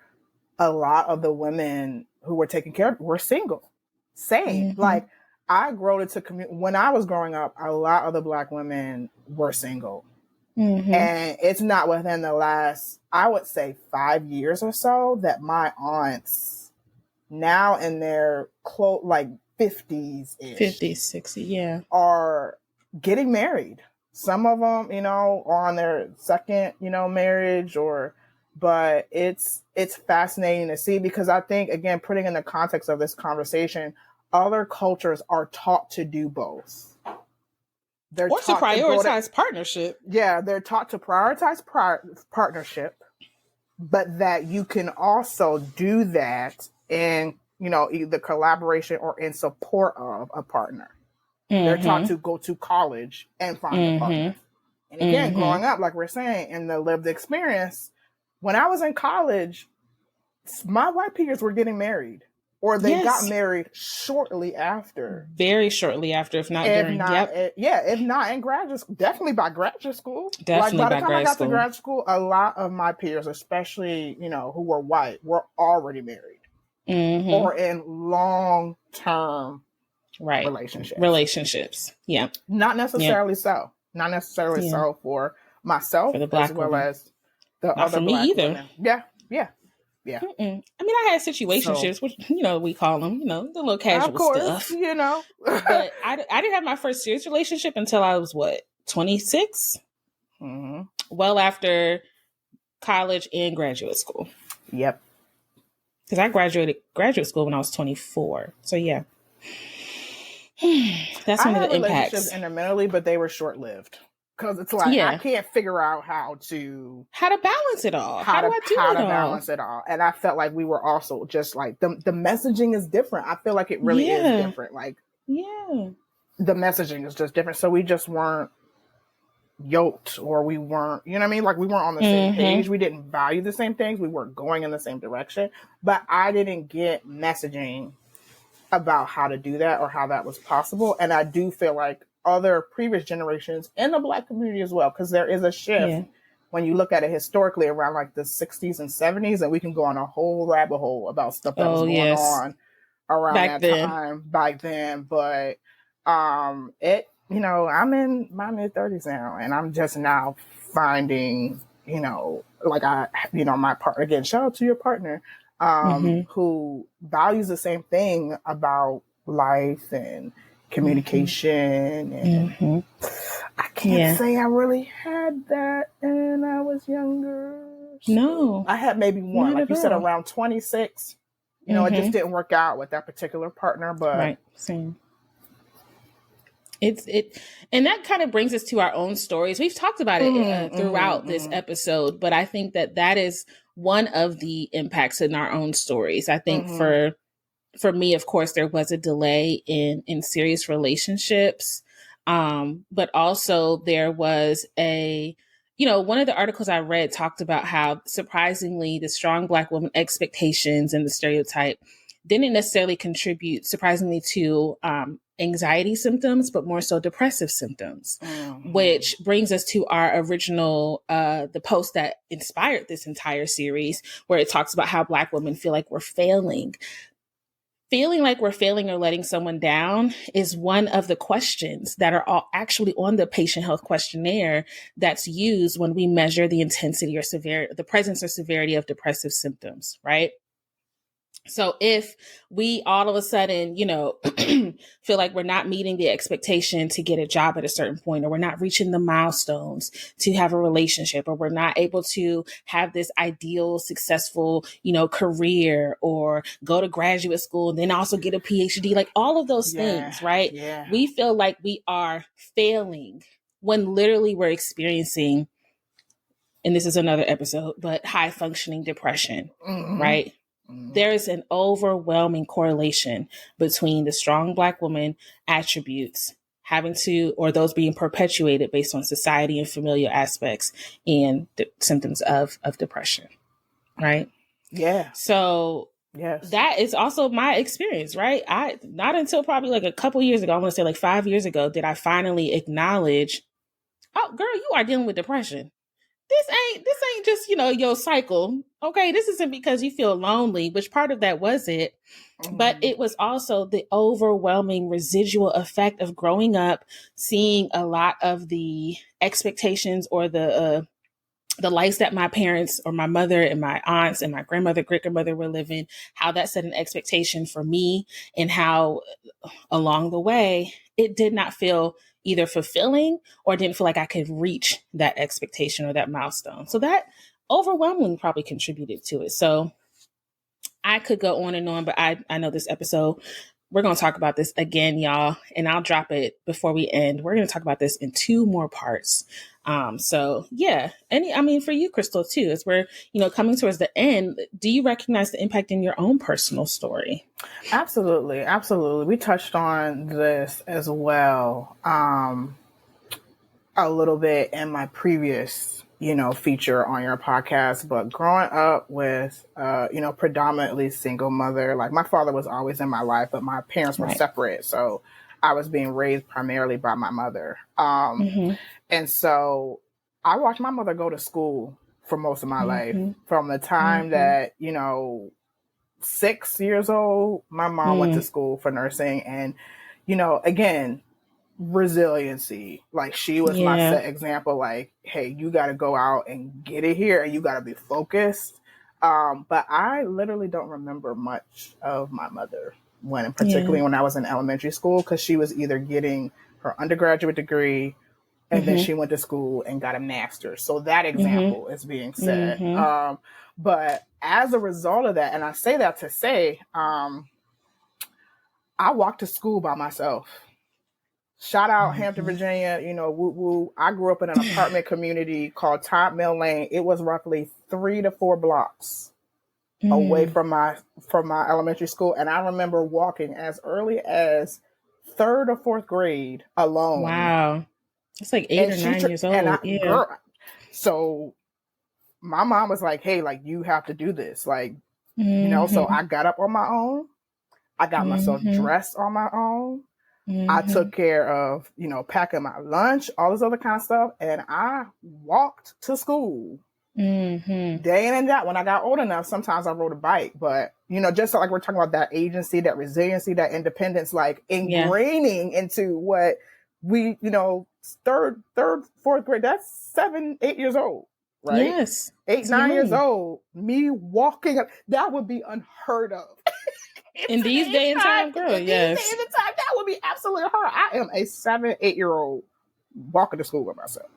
a lot of the women who were taken care of were single. Same. Like, I grew into when I was growing up, a lot of the Black women were single. And it's not within the last, I would say 5 years or so, that my aunts now in their like 50s, 50s, 60, are getting married. Some of them, are on their second, marriage but it's fascinating to see, because I think, again, putting in the context of this conversation, other cultures are taught to do both. They're taught to prioritize partnership. Yeah, they're taught to prioritize partnership, but that you can also do that in, either collaboration or in support of a partner. They're taught to go to college and find a partner. And again, growing up, like we're saying, in the lived experience, when I was in college, my white peers were getting married. Or they got married shortly after. Very shortly after, if not during. If not in graduate school. Definitely by graduate school. Definitely by the time I got to graduate school, a lot of my peers, especially, who were white, were already married. Or in long-term relationships. Yeah. Not necessarily so. Not necessarily so for myself, for the Black as well women. As the not other for me Black either. Women. Yeah. I mean, I had situationships, which, we call them, the little casual stuff. But I didn't have my first serious relationship until I was, 26? Well after college and graduate school. Yep. Because I graduated graduate school when I was 24. So, yeah. That's one of the impacts. Relationships intermittently, but they were short-lived. Because it's like, I can't figure out how to balance it all. How to balance it all. And I felt like we were also just like, the messaging is different. I feel like it really is different. Like, the messaging is just different. So we just weren't yoked, or we weren't, you know what I mean? Like, we weren't on the same page. We didn't value the same things. We weren't going in the same direction. But I didn't get messaging about how to do that or how that was possible. And I do feel like other previous generations in the Black community as well, because there is a shift when you look at it historically around like the 60s and 70s, and we can go on a whole rabbit hole about stuff that was going on around time back then. But I'm in my mid-30s now, and I'm just now finding, my partner, again, shout out to your partner, who values the same thing about life and communication. And I can't say I really had that when I was younger. No, I had maybe one, not like at you said, all. around 26. You know, it just didn't work out with that particular partner, but Right. Same. And that kind of brings us to our own stories. We've talked about it throughout this episode, but I think that is one of the impacts in our own stories. I think for me, of course, there was a delay in serious relationships. But also there was one of the articles I read talked about how surprisingly the strong Black woman expectations and the stereotype didn't necessarily contribute surprisingly to anxiety symptoms, but more so depressive symptoms, which brings us to our original, the post that inspired this entire series, where it talks about how Black women feel like we're failing. Feeling like we're failing or letting someone down is one of the questions that are all actually on the patient health questionnaire that's used when we measure the intensity or severity, the presence or severity of depressive symptoms, right? So if we all of a sudden, feel like we're not meeting the expectation to get a job at a certain point, or we're not reaching the milestones to have a relationship, or we're not able to have this ideal, successful, career, or go to graduate school and then also get a PhD, like all of those things, right? Yeah. We feel like we are failing when literally we're experiencing, and this is another episode, but high functioning depression, right? There is an overwhelming correlation between the strong Black woman attributes having to, or those being perpetuated based on society and familial aspects, and the symptoms of depression, right? Yeah. So yes, that is also my experience, right? Not until probably like a couple years ago, I want to say like 5 years ago, did I finally acknowledge, oh, girl, you are dealing with depression. This ain't just, your cycle. Okay, this isn't because you feel lonely, which part of that was it. But it was also the overwhelming residual effect of growing up, seeing a lot of the expectations or the lives that my parents or my mother and my aunts and my grandmother, great grandmother were living, how that set an expectation for me, and how along the way, it did not feel either fulfilling or didn't feel like I could reach that expectation or that milestone. So that overwhelmingly probably contributed to it. So I could go on and on, but I know this episode, we're going to talk about this again, y'all, and I'll drop it before we end. We're going to talk about this in 2 more parts. So yeah, for you, Krystle, too, as we're, coming towards the end, do you recognize the impact in your own personal story? Absolutely. Absolutely. We touched on this as well, a little bit in my previous, feature on your podcast, but growing up with, predominantly single mother, like my father was always in my life, but my parents were separate. So I was being raised primarily by my mother. And so I watched my mother go to school for most of my life, from the time that, 6 years old, my mom went to school for nursing, and, again, resiliency. Like, she was my set example, like, hey, you got to go out and get it here, and you got to be focused. But I literally don't remember much of my mother particularly when I was in elementary school, because she was either getting her undergraduate degree, and then she went to school and got a master's. So that example is being set. But as a result of that, and I say that to say, I walked to school by myself. Shout out Hampton, Virginia, woo woo. I grew up in an apartment community called Todd Mill Lane. It was roughly 3 to 4 blocks away from my elementary school. And I remember walking as early as 3rd or 4th grade alone. Wow. It's like 8 or 9 years old. Girl, so my mom was like, hey, like, you have to do this. Like, so I got up on my own. I got myself dressed on my own. I took care of, packing my lunch, all this other kind of stuff. And I walked to school day in and out. When I got old enough, sometimes I rode a bike. But, just like we're talking about that agency, that resiliency, that independence, like ingraining into what we, 3rd, 4th grade, that's 7, 8 years old, right? Yes. 8, 9 years old, me walking up, that would be unheard of. In these days and time, girl, yes. These days and time, that would be absolutely hard. I am a 7, 8 year old walking to school by myself.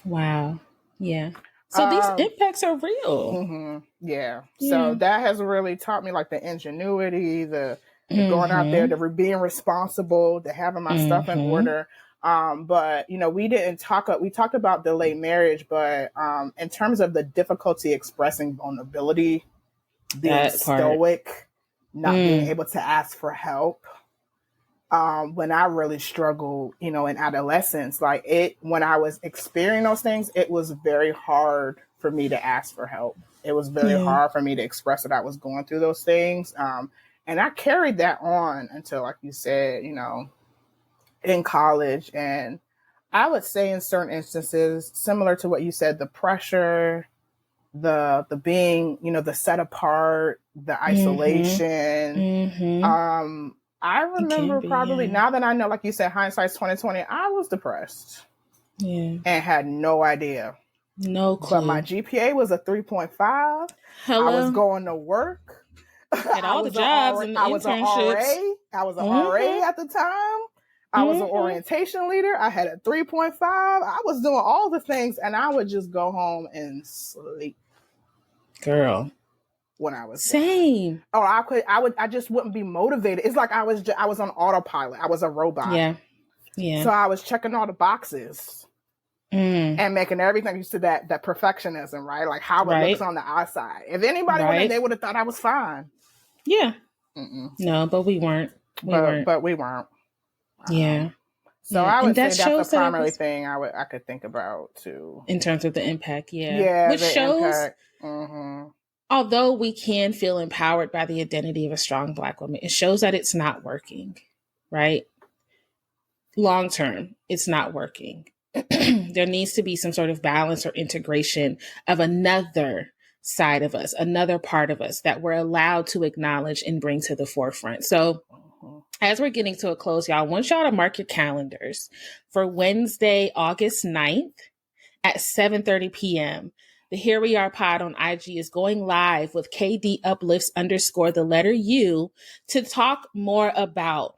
Wow. Yeah. So these impacts are real. Mm-hmm. Yeah. So that has really taught me like the ingenuity, the going out there, the being responsible, the having my stuff in order. But you know, we talked about delayed marriage, but in terms of the difficulty expressing vulnerability, being stoic, not being able to ask for help. When I really struggled, you know, in adolescence, when I was experiencing those things, it was very hard for me to ask for help. It was very hard for me to express that I was going through those things. And I carried that on until, like you said, you know, in college. And I would say in certain instances, similar to what you said, the pressure, the being, you know, the set apart, the isolation, I remember probably now that I know, like you said, hindsight's 2020, I was depressed and had no idea. No clue. But my GPA was a 3.5. Hello? I was going to work. Had all the jobs and the internships. I was an RA at the time. I was an orientation leader. I had a 3.5. I was doing all the things, and I would just go home and sleep. Girl. When I was same, or I just wouldn't be motivated. It's like I was on autopilot. I was a robot. Yeah. So I was checking all the boxes and making everything used to that perfectionism, right? Like how it looks on the outside. If anybody would have, they would have thought I was fine. Yeah. No, but we weren't. But we weren't. Yeah. So I would say that's the primary thing I could think about too. In terms of the impact, which shows. Impact. Although we can feel empowered by the identity of a strong Black woman, it shows that it's not working, right? Long term, it's not working. There needs to be some sort of balance or integration of another side of us, another part of us that we're allowed to acknowledge and bring to the forefront. So as we're getting to a close, y'all, I want y'all to mark your calendars for Wednesday, August 9th at 7:30 p.m. The Here We Are pod on IG is going live with KD uplifts _ the letter U to talk more about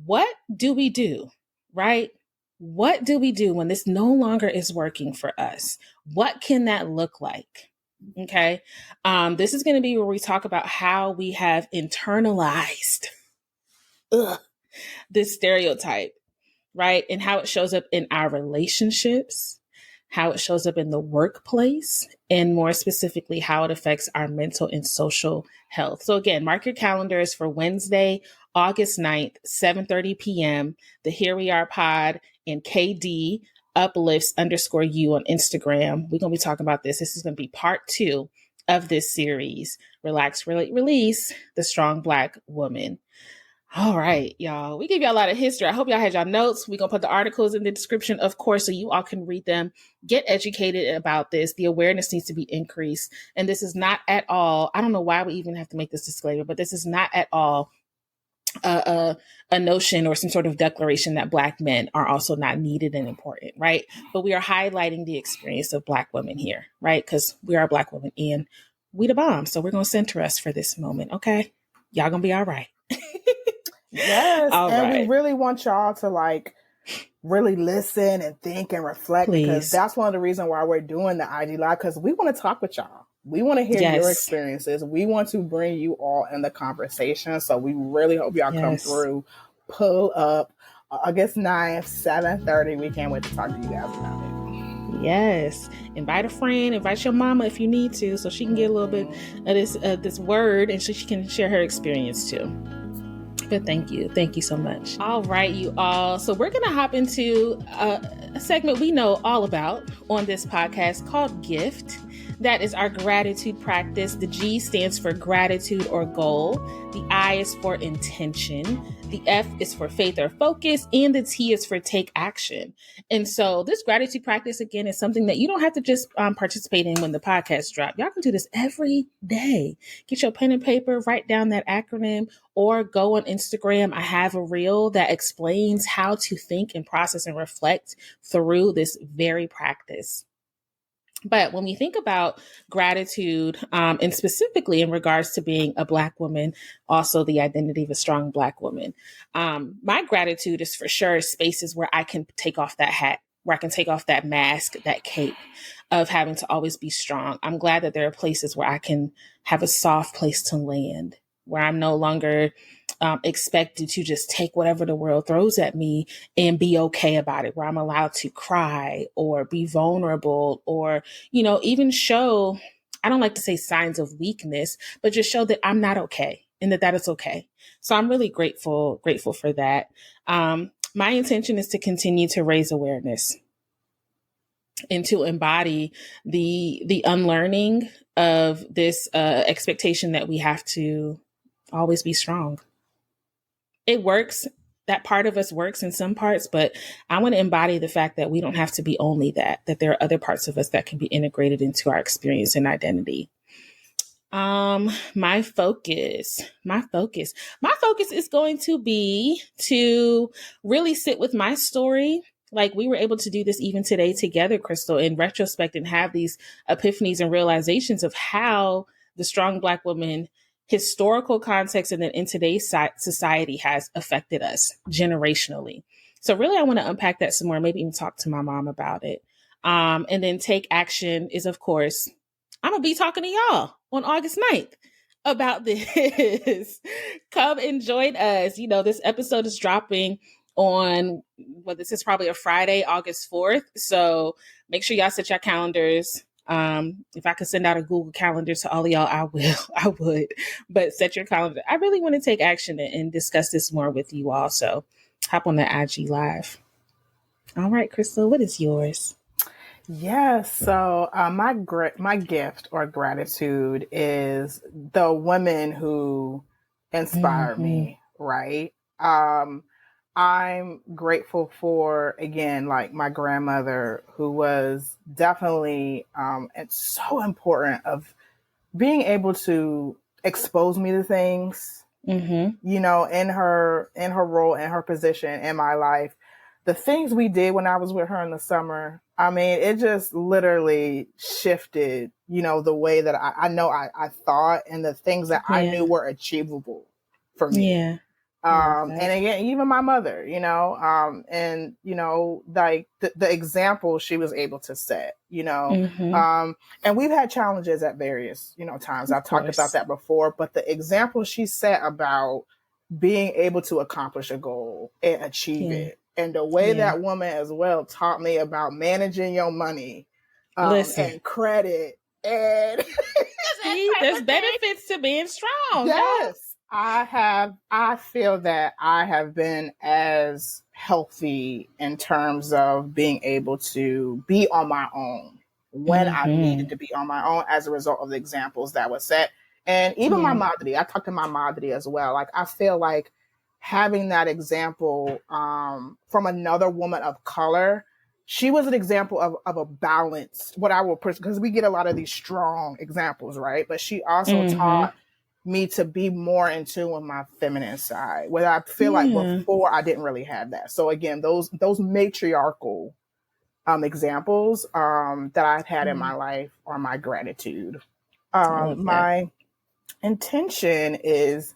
what do we do, right? What do we do when this no longer is working for us? What can that look like? Okay. This is going to be where we talk about how we have internalized this stereotype, right? And how it shows up in our relationships, how it shows up in the workplace, and more specifically, how it affects our mental and social health. So again, mark your calendars for Wednesday, August 9th, 7:30 p.m. The Here We Are pod and KD uplifts _ you on Instagram. We're going to be talking about this. This is going to be part 2 of this series, Relax, Relate, Release, the Strong Black Woman. All right, y'all. We gave y'all a lot of history. I hope y'all had y'all notes. We're going to put the articles in the description, of course, so you all can read them, get educated about this. The awareness needs to be increased. And this is not at all, I don't know why we even have to make this disclaimer, but this is not at all a notion or some sort of declaration that Black men are also not needed and important, right? But we are highlighting the experience of Black women here, right? Because we are Black women and we the bomb. So we're going to center us for this moment, okay? Y'all going to be all right. Yes. We really want y'all to really listen and think and reflect. Please. Because that's one of the reasons why we're doing the IG Live, because we want to talk with y'all. We want to hear your experiences. We want to bring you all in the conversation. So we really hope y'all come through, pull up August 9th, 7:30. We can't wait to talk to you guys about it. Yes. Invite a friend, invite your mama if you need to, so she can get a little bit of this word and so she can share her experience too. But thank you. Thank you so much. All right, you all. So we're going to hop into a segment we know all about on this podcast called Gift. That is our gratitude practice. The G stands for gratitude or goal. The I is for intention. The F is for faith or focus. And the T is for take action. And so this gratitude practice, again, is something that you don't have to just participate in when the podcast drop. Y'all can do this every day. Get your pen and paper, write down that acronym, or go on Instagram. I have a reel that explains how to think and process and reflect through this very practice. But when we think about gratitude, and specifically in regards to being a Black woman, also the identity of a strong Black woman, my gratitude is for sure spaces where I can take off that hat where I can take off that mask, that cape of having to always be strong. I'm glad that there are places where I can have a soft place to land, where I'm no longer expected to just take whatever the world throws at me and be okay about it, where I'm allowed to cry or be vulnerable or, even show, I don't like to say signs of weakness, but just show that I'm not okay and that is okay. So I'm really grateful for that. My intention is to continue to raise awareness and to embody the unlearning of this expectation that we have to always be strong. It works. That part of us works in some parts, but I want to embody the fact that we don't have to be only that there are other parts of us that can be integrated into our experience and identity. My focus is going to be to really sit with my story. Like we were able to do this even today together, Krystle, in retrospect, and have these epiphanies and realizations of how the strong Black woman historical context and then in today's society has affected us generationally. So really, I want to unpack that some more, maybe even talk to my mom about it. And then take action is, of course, I'm going to be talking to y'all on August 9th about this. Come and join us. This episode is dropping on, this is probably a Friday, August 4th. So make sure y'all set your calendars. If I could send out a Google Calendar to all of y'all, I would, but set your calendar. I really want to take action and discuss this more with you all. So hop on the IG Live. All right, Krystle, what is yours? Yes. So my gift or gratitude is the women who inspire me, right? I'm grateful for, again, like my grandmother, who was definitely it's so important of being able to expose me to things, in her role, in her position in my life. The things we did when I was with her in the summer, I mean, it just literally shifted, the way that I thought and the things that I knew were achievable for me. Yeah. And again, even my mother, and, like the example she was able to set, and we've had challenges at various, times. I've talked about that before, but the example she set about being able to accomplish a goal and achieve it. And the way that woman as well taught me about managing your money and credit. And see, there's benefits to being strong. Yes. I feel that I have been as healthy in terms of being able to be on my own when I needed to be on my own as a result of the examples that were set. And even my madre, I talked to my madre as well. Like, I feel like having that example from another woman of color, she was an example of a balance, what I will, because we get a lot of these strong examples, right? But she also taught me to be more in tune with my feminine side, where I feel like before I didn't really have that. So again, those matriarchal examples that I've had in my life are my gratitude. My intention is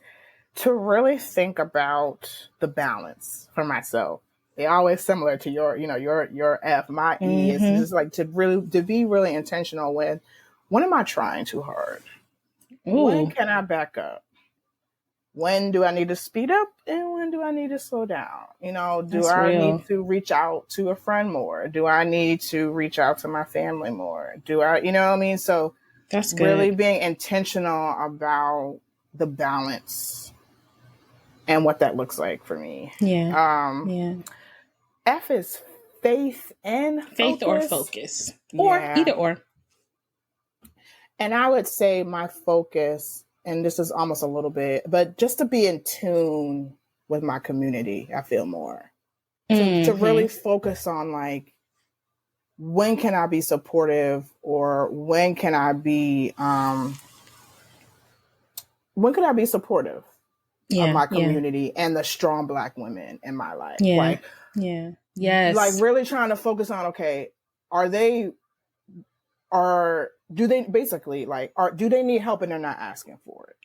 to really think about the balance for myself. They're always similar to your F. My E is just like to be really intentional with, when am I trying too hard? Ooh. When can I back up? When do I need to speed up? And when do I need to slow down? Do I need to reach out to a friend more? Do I need to reach out to my family more? Do I, what I mean? So that's good. Really being intentional about the balance and what that looks like for me. F is faith and focus. Faith or focus. Or either or. And I would say my focus, and this is almost a little bit, but just to be in tune with my community, I feel more. To really focus on, like, when can I be supportive, or when can I be supportive of my community and the strong Black women in my life. Like really trying to focus on, okay, do they need help and they're not asking for it?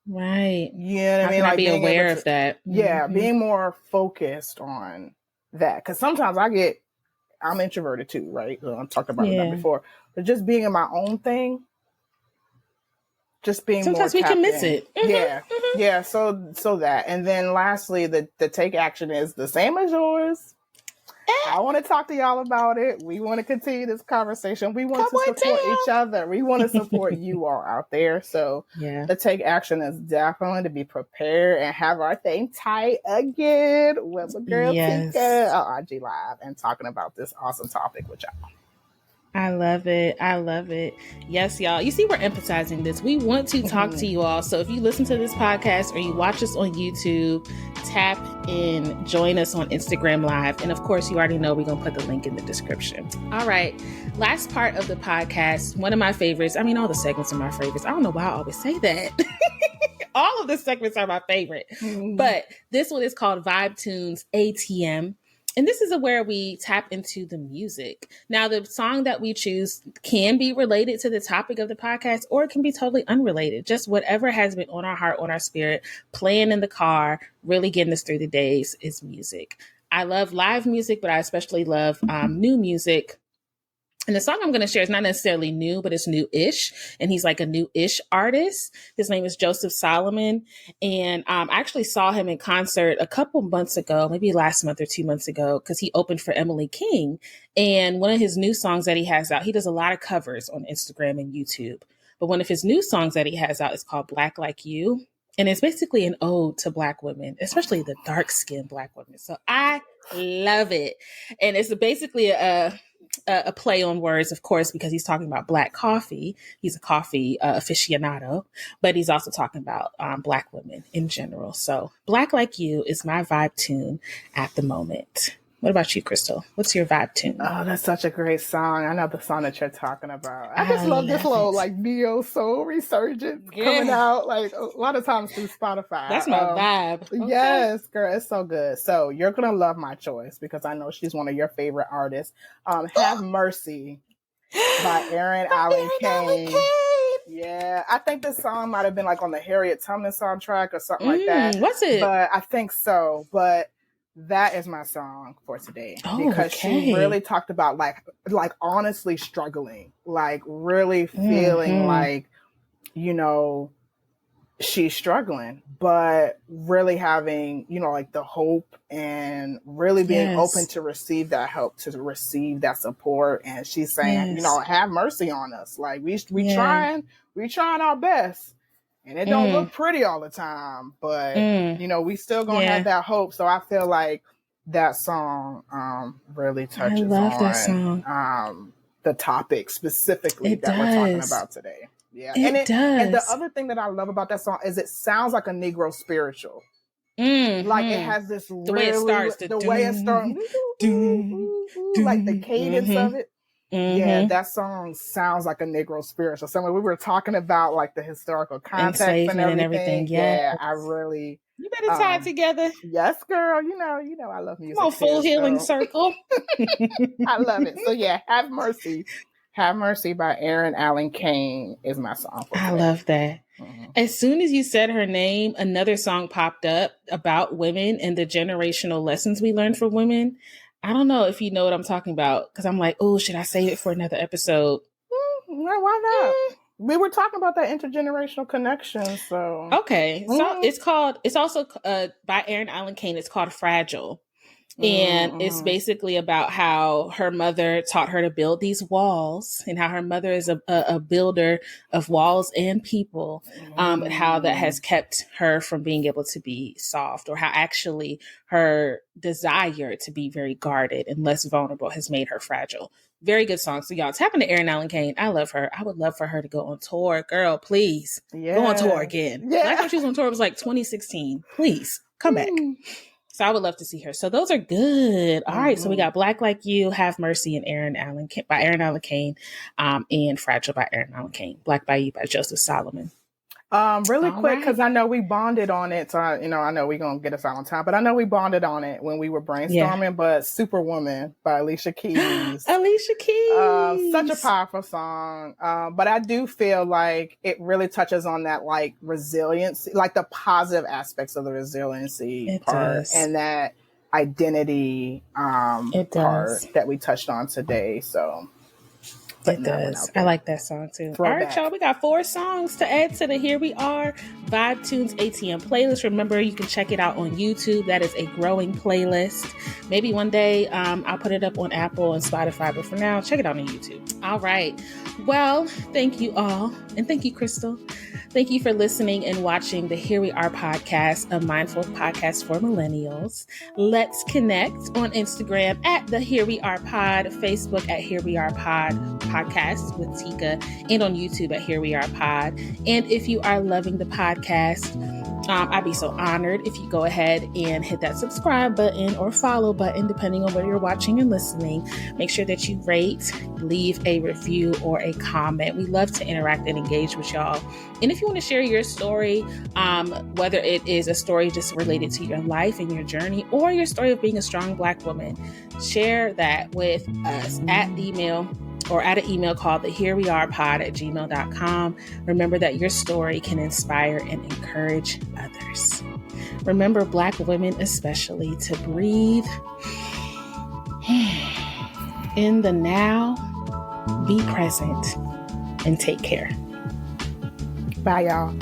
Right. Yeah. I mean, like, be aware of that. Yeah. Being more focused on that. 'Cause sometimes I get I'm introverted too, right? I've talked about that Yeah. before. But just being in my own thing, just being Sometimes more we can tapped miss in. it. Mm-hmm, Yeah. mm-hmm. Yeah. So that. And then lastly, the take action is the same as yours. I want to talk to y'all about it. We want to continue this conversation. We want to support each other. We want to support you all out there. So Yeah. the take action is definitely to be prepared and have our thing tight again with my girl Teka on IG Live and talking about this awesome topic with y'all. I love it. I love it. Yes, y'all. You see, we're emphasizing this. We want to talk to you all. So if you listen to this podcast or you watch us on YouTube, tap in, join us on Instagram Live. And of course, you already know we're going to put the link in the description. All right. Last part of the podcast, one of my favorites. I mean, all the segments are my favorites. I don't know why I always say that. All of the segments are my favorite. But this one is called Vibe Tunes ATM. And this is where we tap into the music. Now, the song that we choose can be related to the topic of the podcast, or it can be totally unrelated. Just whatever has been on our heart, on our spirit, playing in the car, really getting us through the days is music. I love live music, but I especially love new music. And the song I'm going to share is not necessarily new, but it's new-ish. And he's like a new-ish artist. His name is Joseph Solomon. And I actually saw him in concert a couple months ago, maybe last month or 2 months ago, because he opened for Emily King. And one of his new songs that he has out, he does a lot of covers on Instagram and YouTube. But one of his new songs that he has out is called Black Like You. And it's basically an ode to Black women, especially the dark-skinned Black women. So I love it. And it's basically a play on words, of course, because he's talking about Black coffee. He's a coffee aficionado, but he's also talking about Black women in general. So Black Like You is my vibe tune at the moment. What about you, Krystle? What's your vibe tune? Oh, that's such a great song. I know the song that you're talking about. I just love this little like neo soul resurgence coming out like a lot of times through Spotify. That's my vibe. Okay. Yes, girl, it's so good. So you're gonna love my choice because I know she's one of your favorite artists. Have Mercy by Aaron Allen Kane. Yeah, I think this song might have been like on the Harriet Tubman soundtrack or something like that. Was it? But I think so. But that is my song for today because she really talked about like honestly struggling, like really feeling like, you know, she's struggling, but really having, you know, like the hope and really being open to receive that help, to receive that support. And she's saying, you know, have mercy on us. Like we trying our best. And it don't look pretty all the time, but, you know, we still going to have that hope. So I feel like that song really touches on that song. The topic specifically that we're talking about today. Yeah, it does. And the other thing that I love about that song is it sounds like a Negro spiritual. Like it has this the way it starts, like the cadence of it. Yeah, that song sounds like a Negro spiritual. So when we were talking about like the historical context and everything, I really. You better tie it together. Yes, girl. You know, I love music. Come on, full healing circle. I love it. So yeah, Have Mercy. Have Mercy by Aaron Allen Kane is my song. I love that. As soon as you said her name, another song popped up about women and the generational lessons we learned from women. I don't know if you know what I'm talking about because I'm like, oh, should I save it for another episode? No, why not? We were talking about that intergenerational connection. So okay, so it's also by Aaron Allen Kane. It's called Fragile. And it's basically about how her mother taught her to build these walls and how her mother is a builder of walls and people, and how that has kept her from being able to be soft, or how actually her desire to be very guarded and less vulnerable has made her fragile. Very good song. So y'all tap into Aaron Allen Kane. I love her. I would love for her to go on tour. Girl, please go on tour again. Last time she was on tour was like 2016. Please come back. So I would love to see her. So those are good. All right. So we got Black Like You, Have Mercy, and by Aaron Allen Kane, and Fragile by Aaron Allen Kane. Black by You by Joseph Solomon. Really quick, because I know we bonded on it. So, I know we're going to get us out on time, but I know we bonded on it when we were brainstorming, but Superwoman by Alicia Keys. Alicia Keys. Such a powerful song. But I do feel like it really touches on that like resiliency, like the positive aspects of the resiliency part. And that, identity It part does. that we touched on today. So It does. I like that song too. All right, y'all. We got 4 songs to add to the Here We Are Vibe Tunes ATM playlist. Remember, you can check it out on YouTube. That is a growing playlist. Maybe one day I'll put it up on Apple and Spotify, but for now, check it out on YouTube. All right. Well, thank you all. And thank you, Krystle. Thank you for listening and watching the Here We Are podcast, a mindful podcast for millennials. Let's connect on Instagram at the Here We Are Pod, Facebook at Here We Are Podcast with Teka, and on YouTube at Here We Are Pod. And if you are loving the podcast, I'd be so honored if you go ahead and hit that subscribe button or follow button, depending on where you're watching and listening. Make sure that you rate, leave a review or a comment. We love to interact and engage with y'all. And if you want to share your story, whether it is a story just related to your life and your journey, or your story of being a strong Black woman, share that with us at an email called the HereWeArePod@gmail.com. Remember that your story can inspire and encourage others. Remember, Black women especially, to breathe in the now, be present, and take care. Bye, y'all.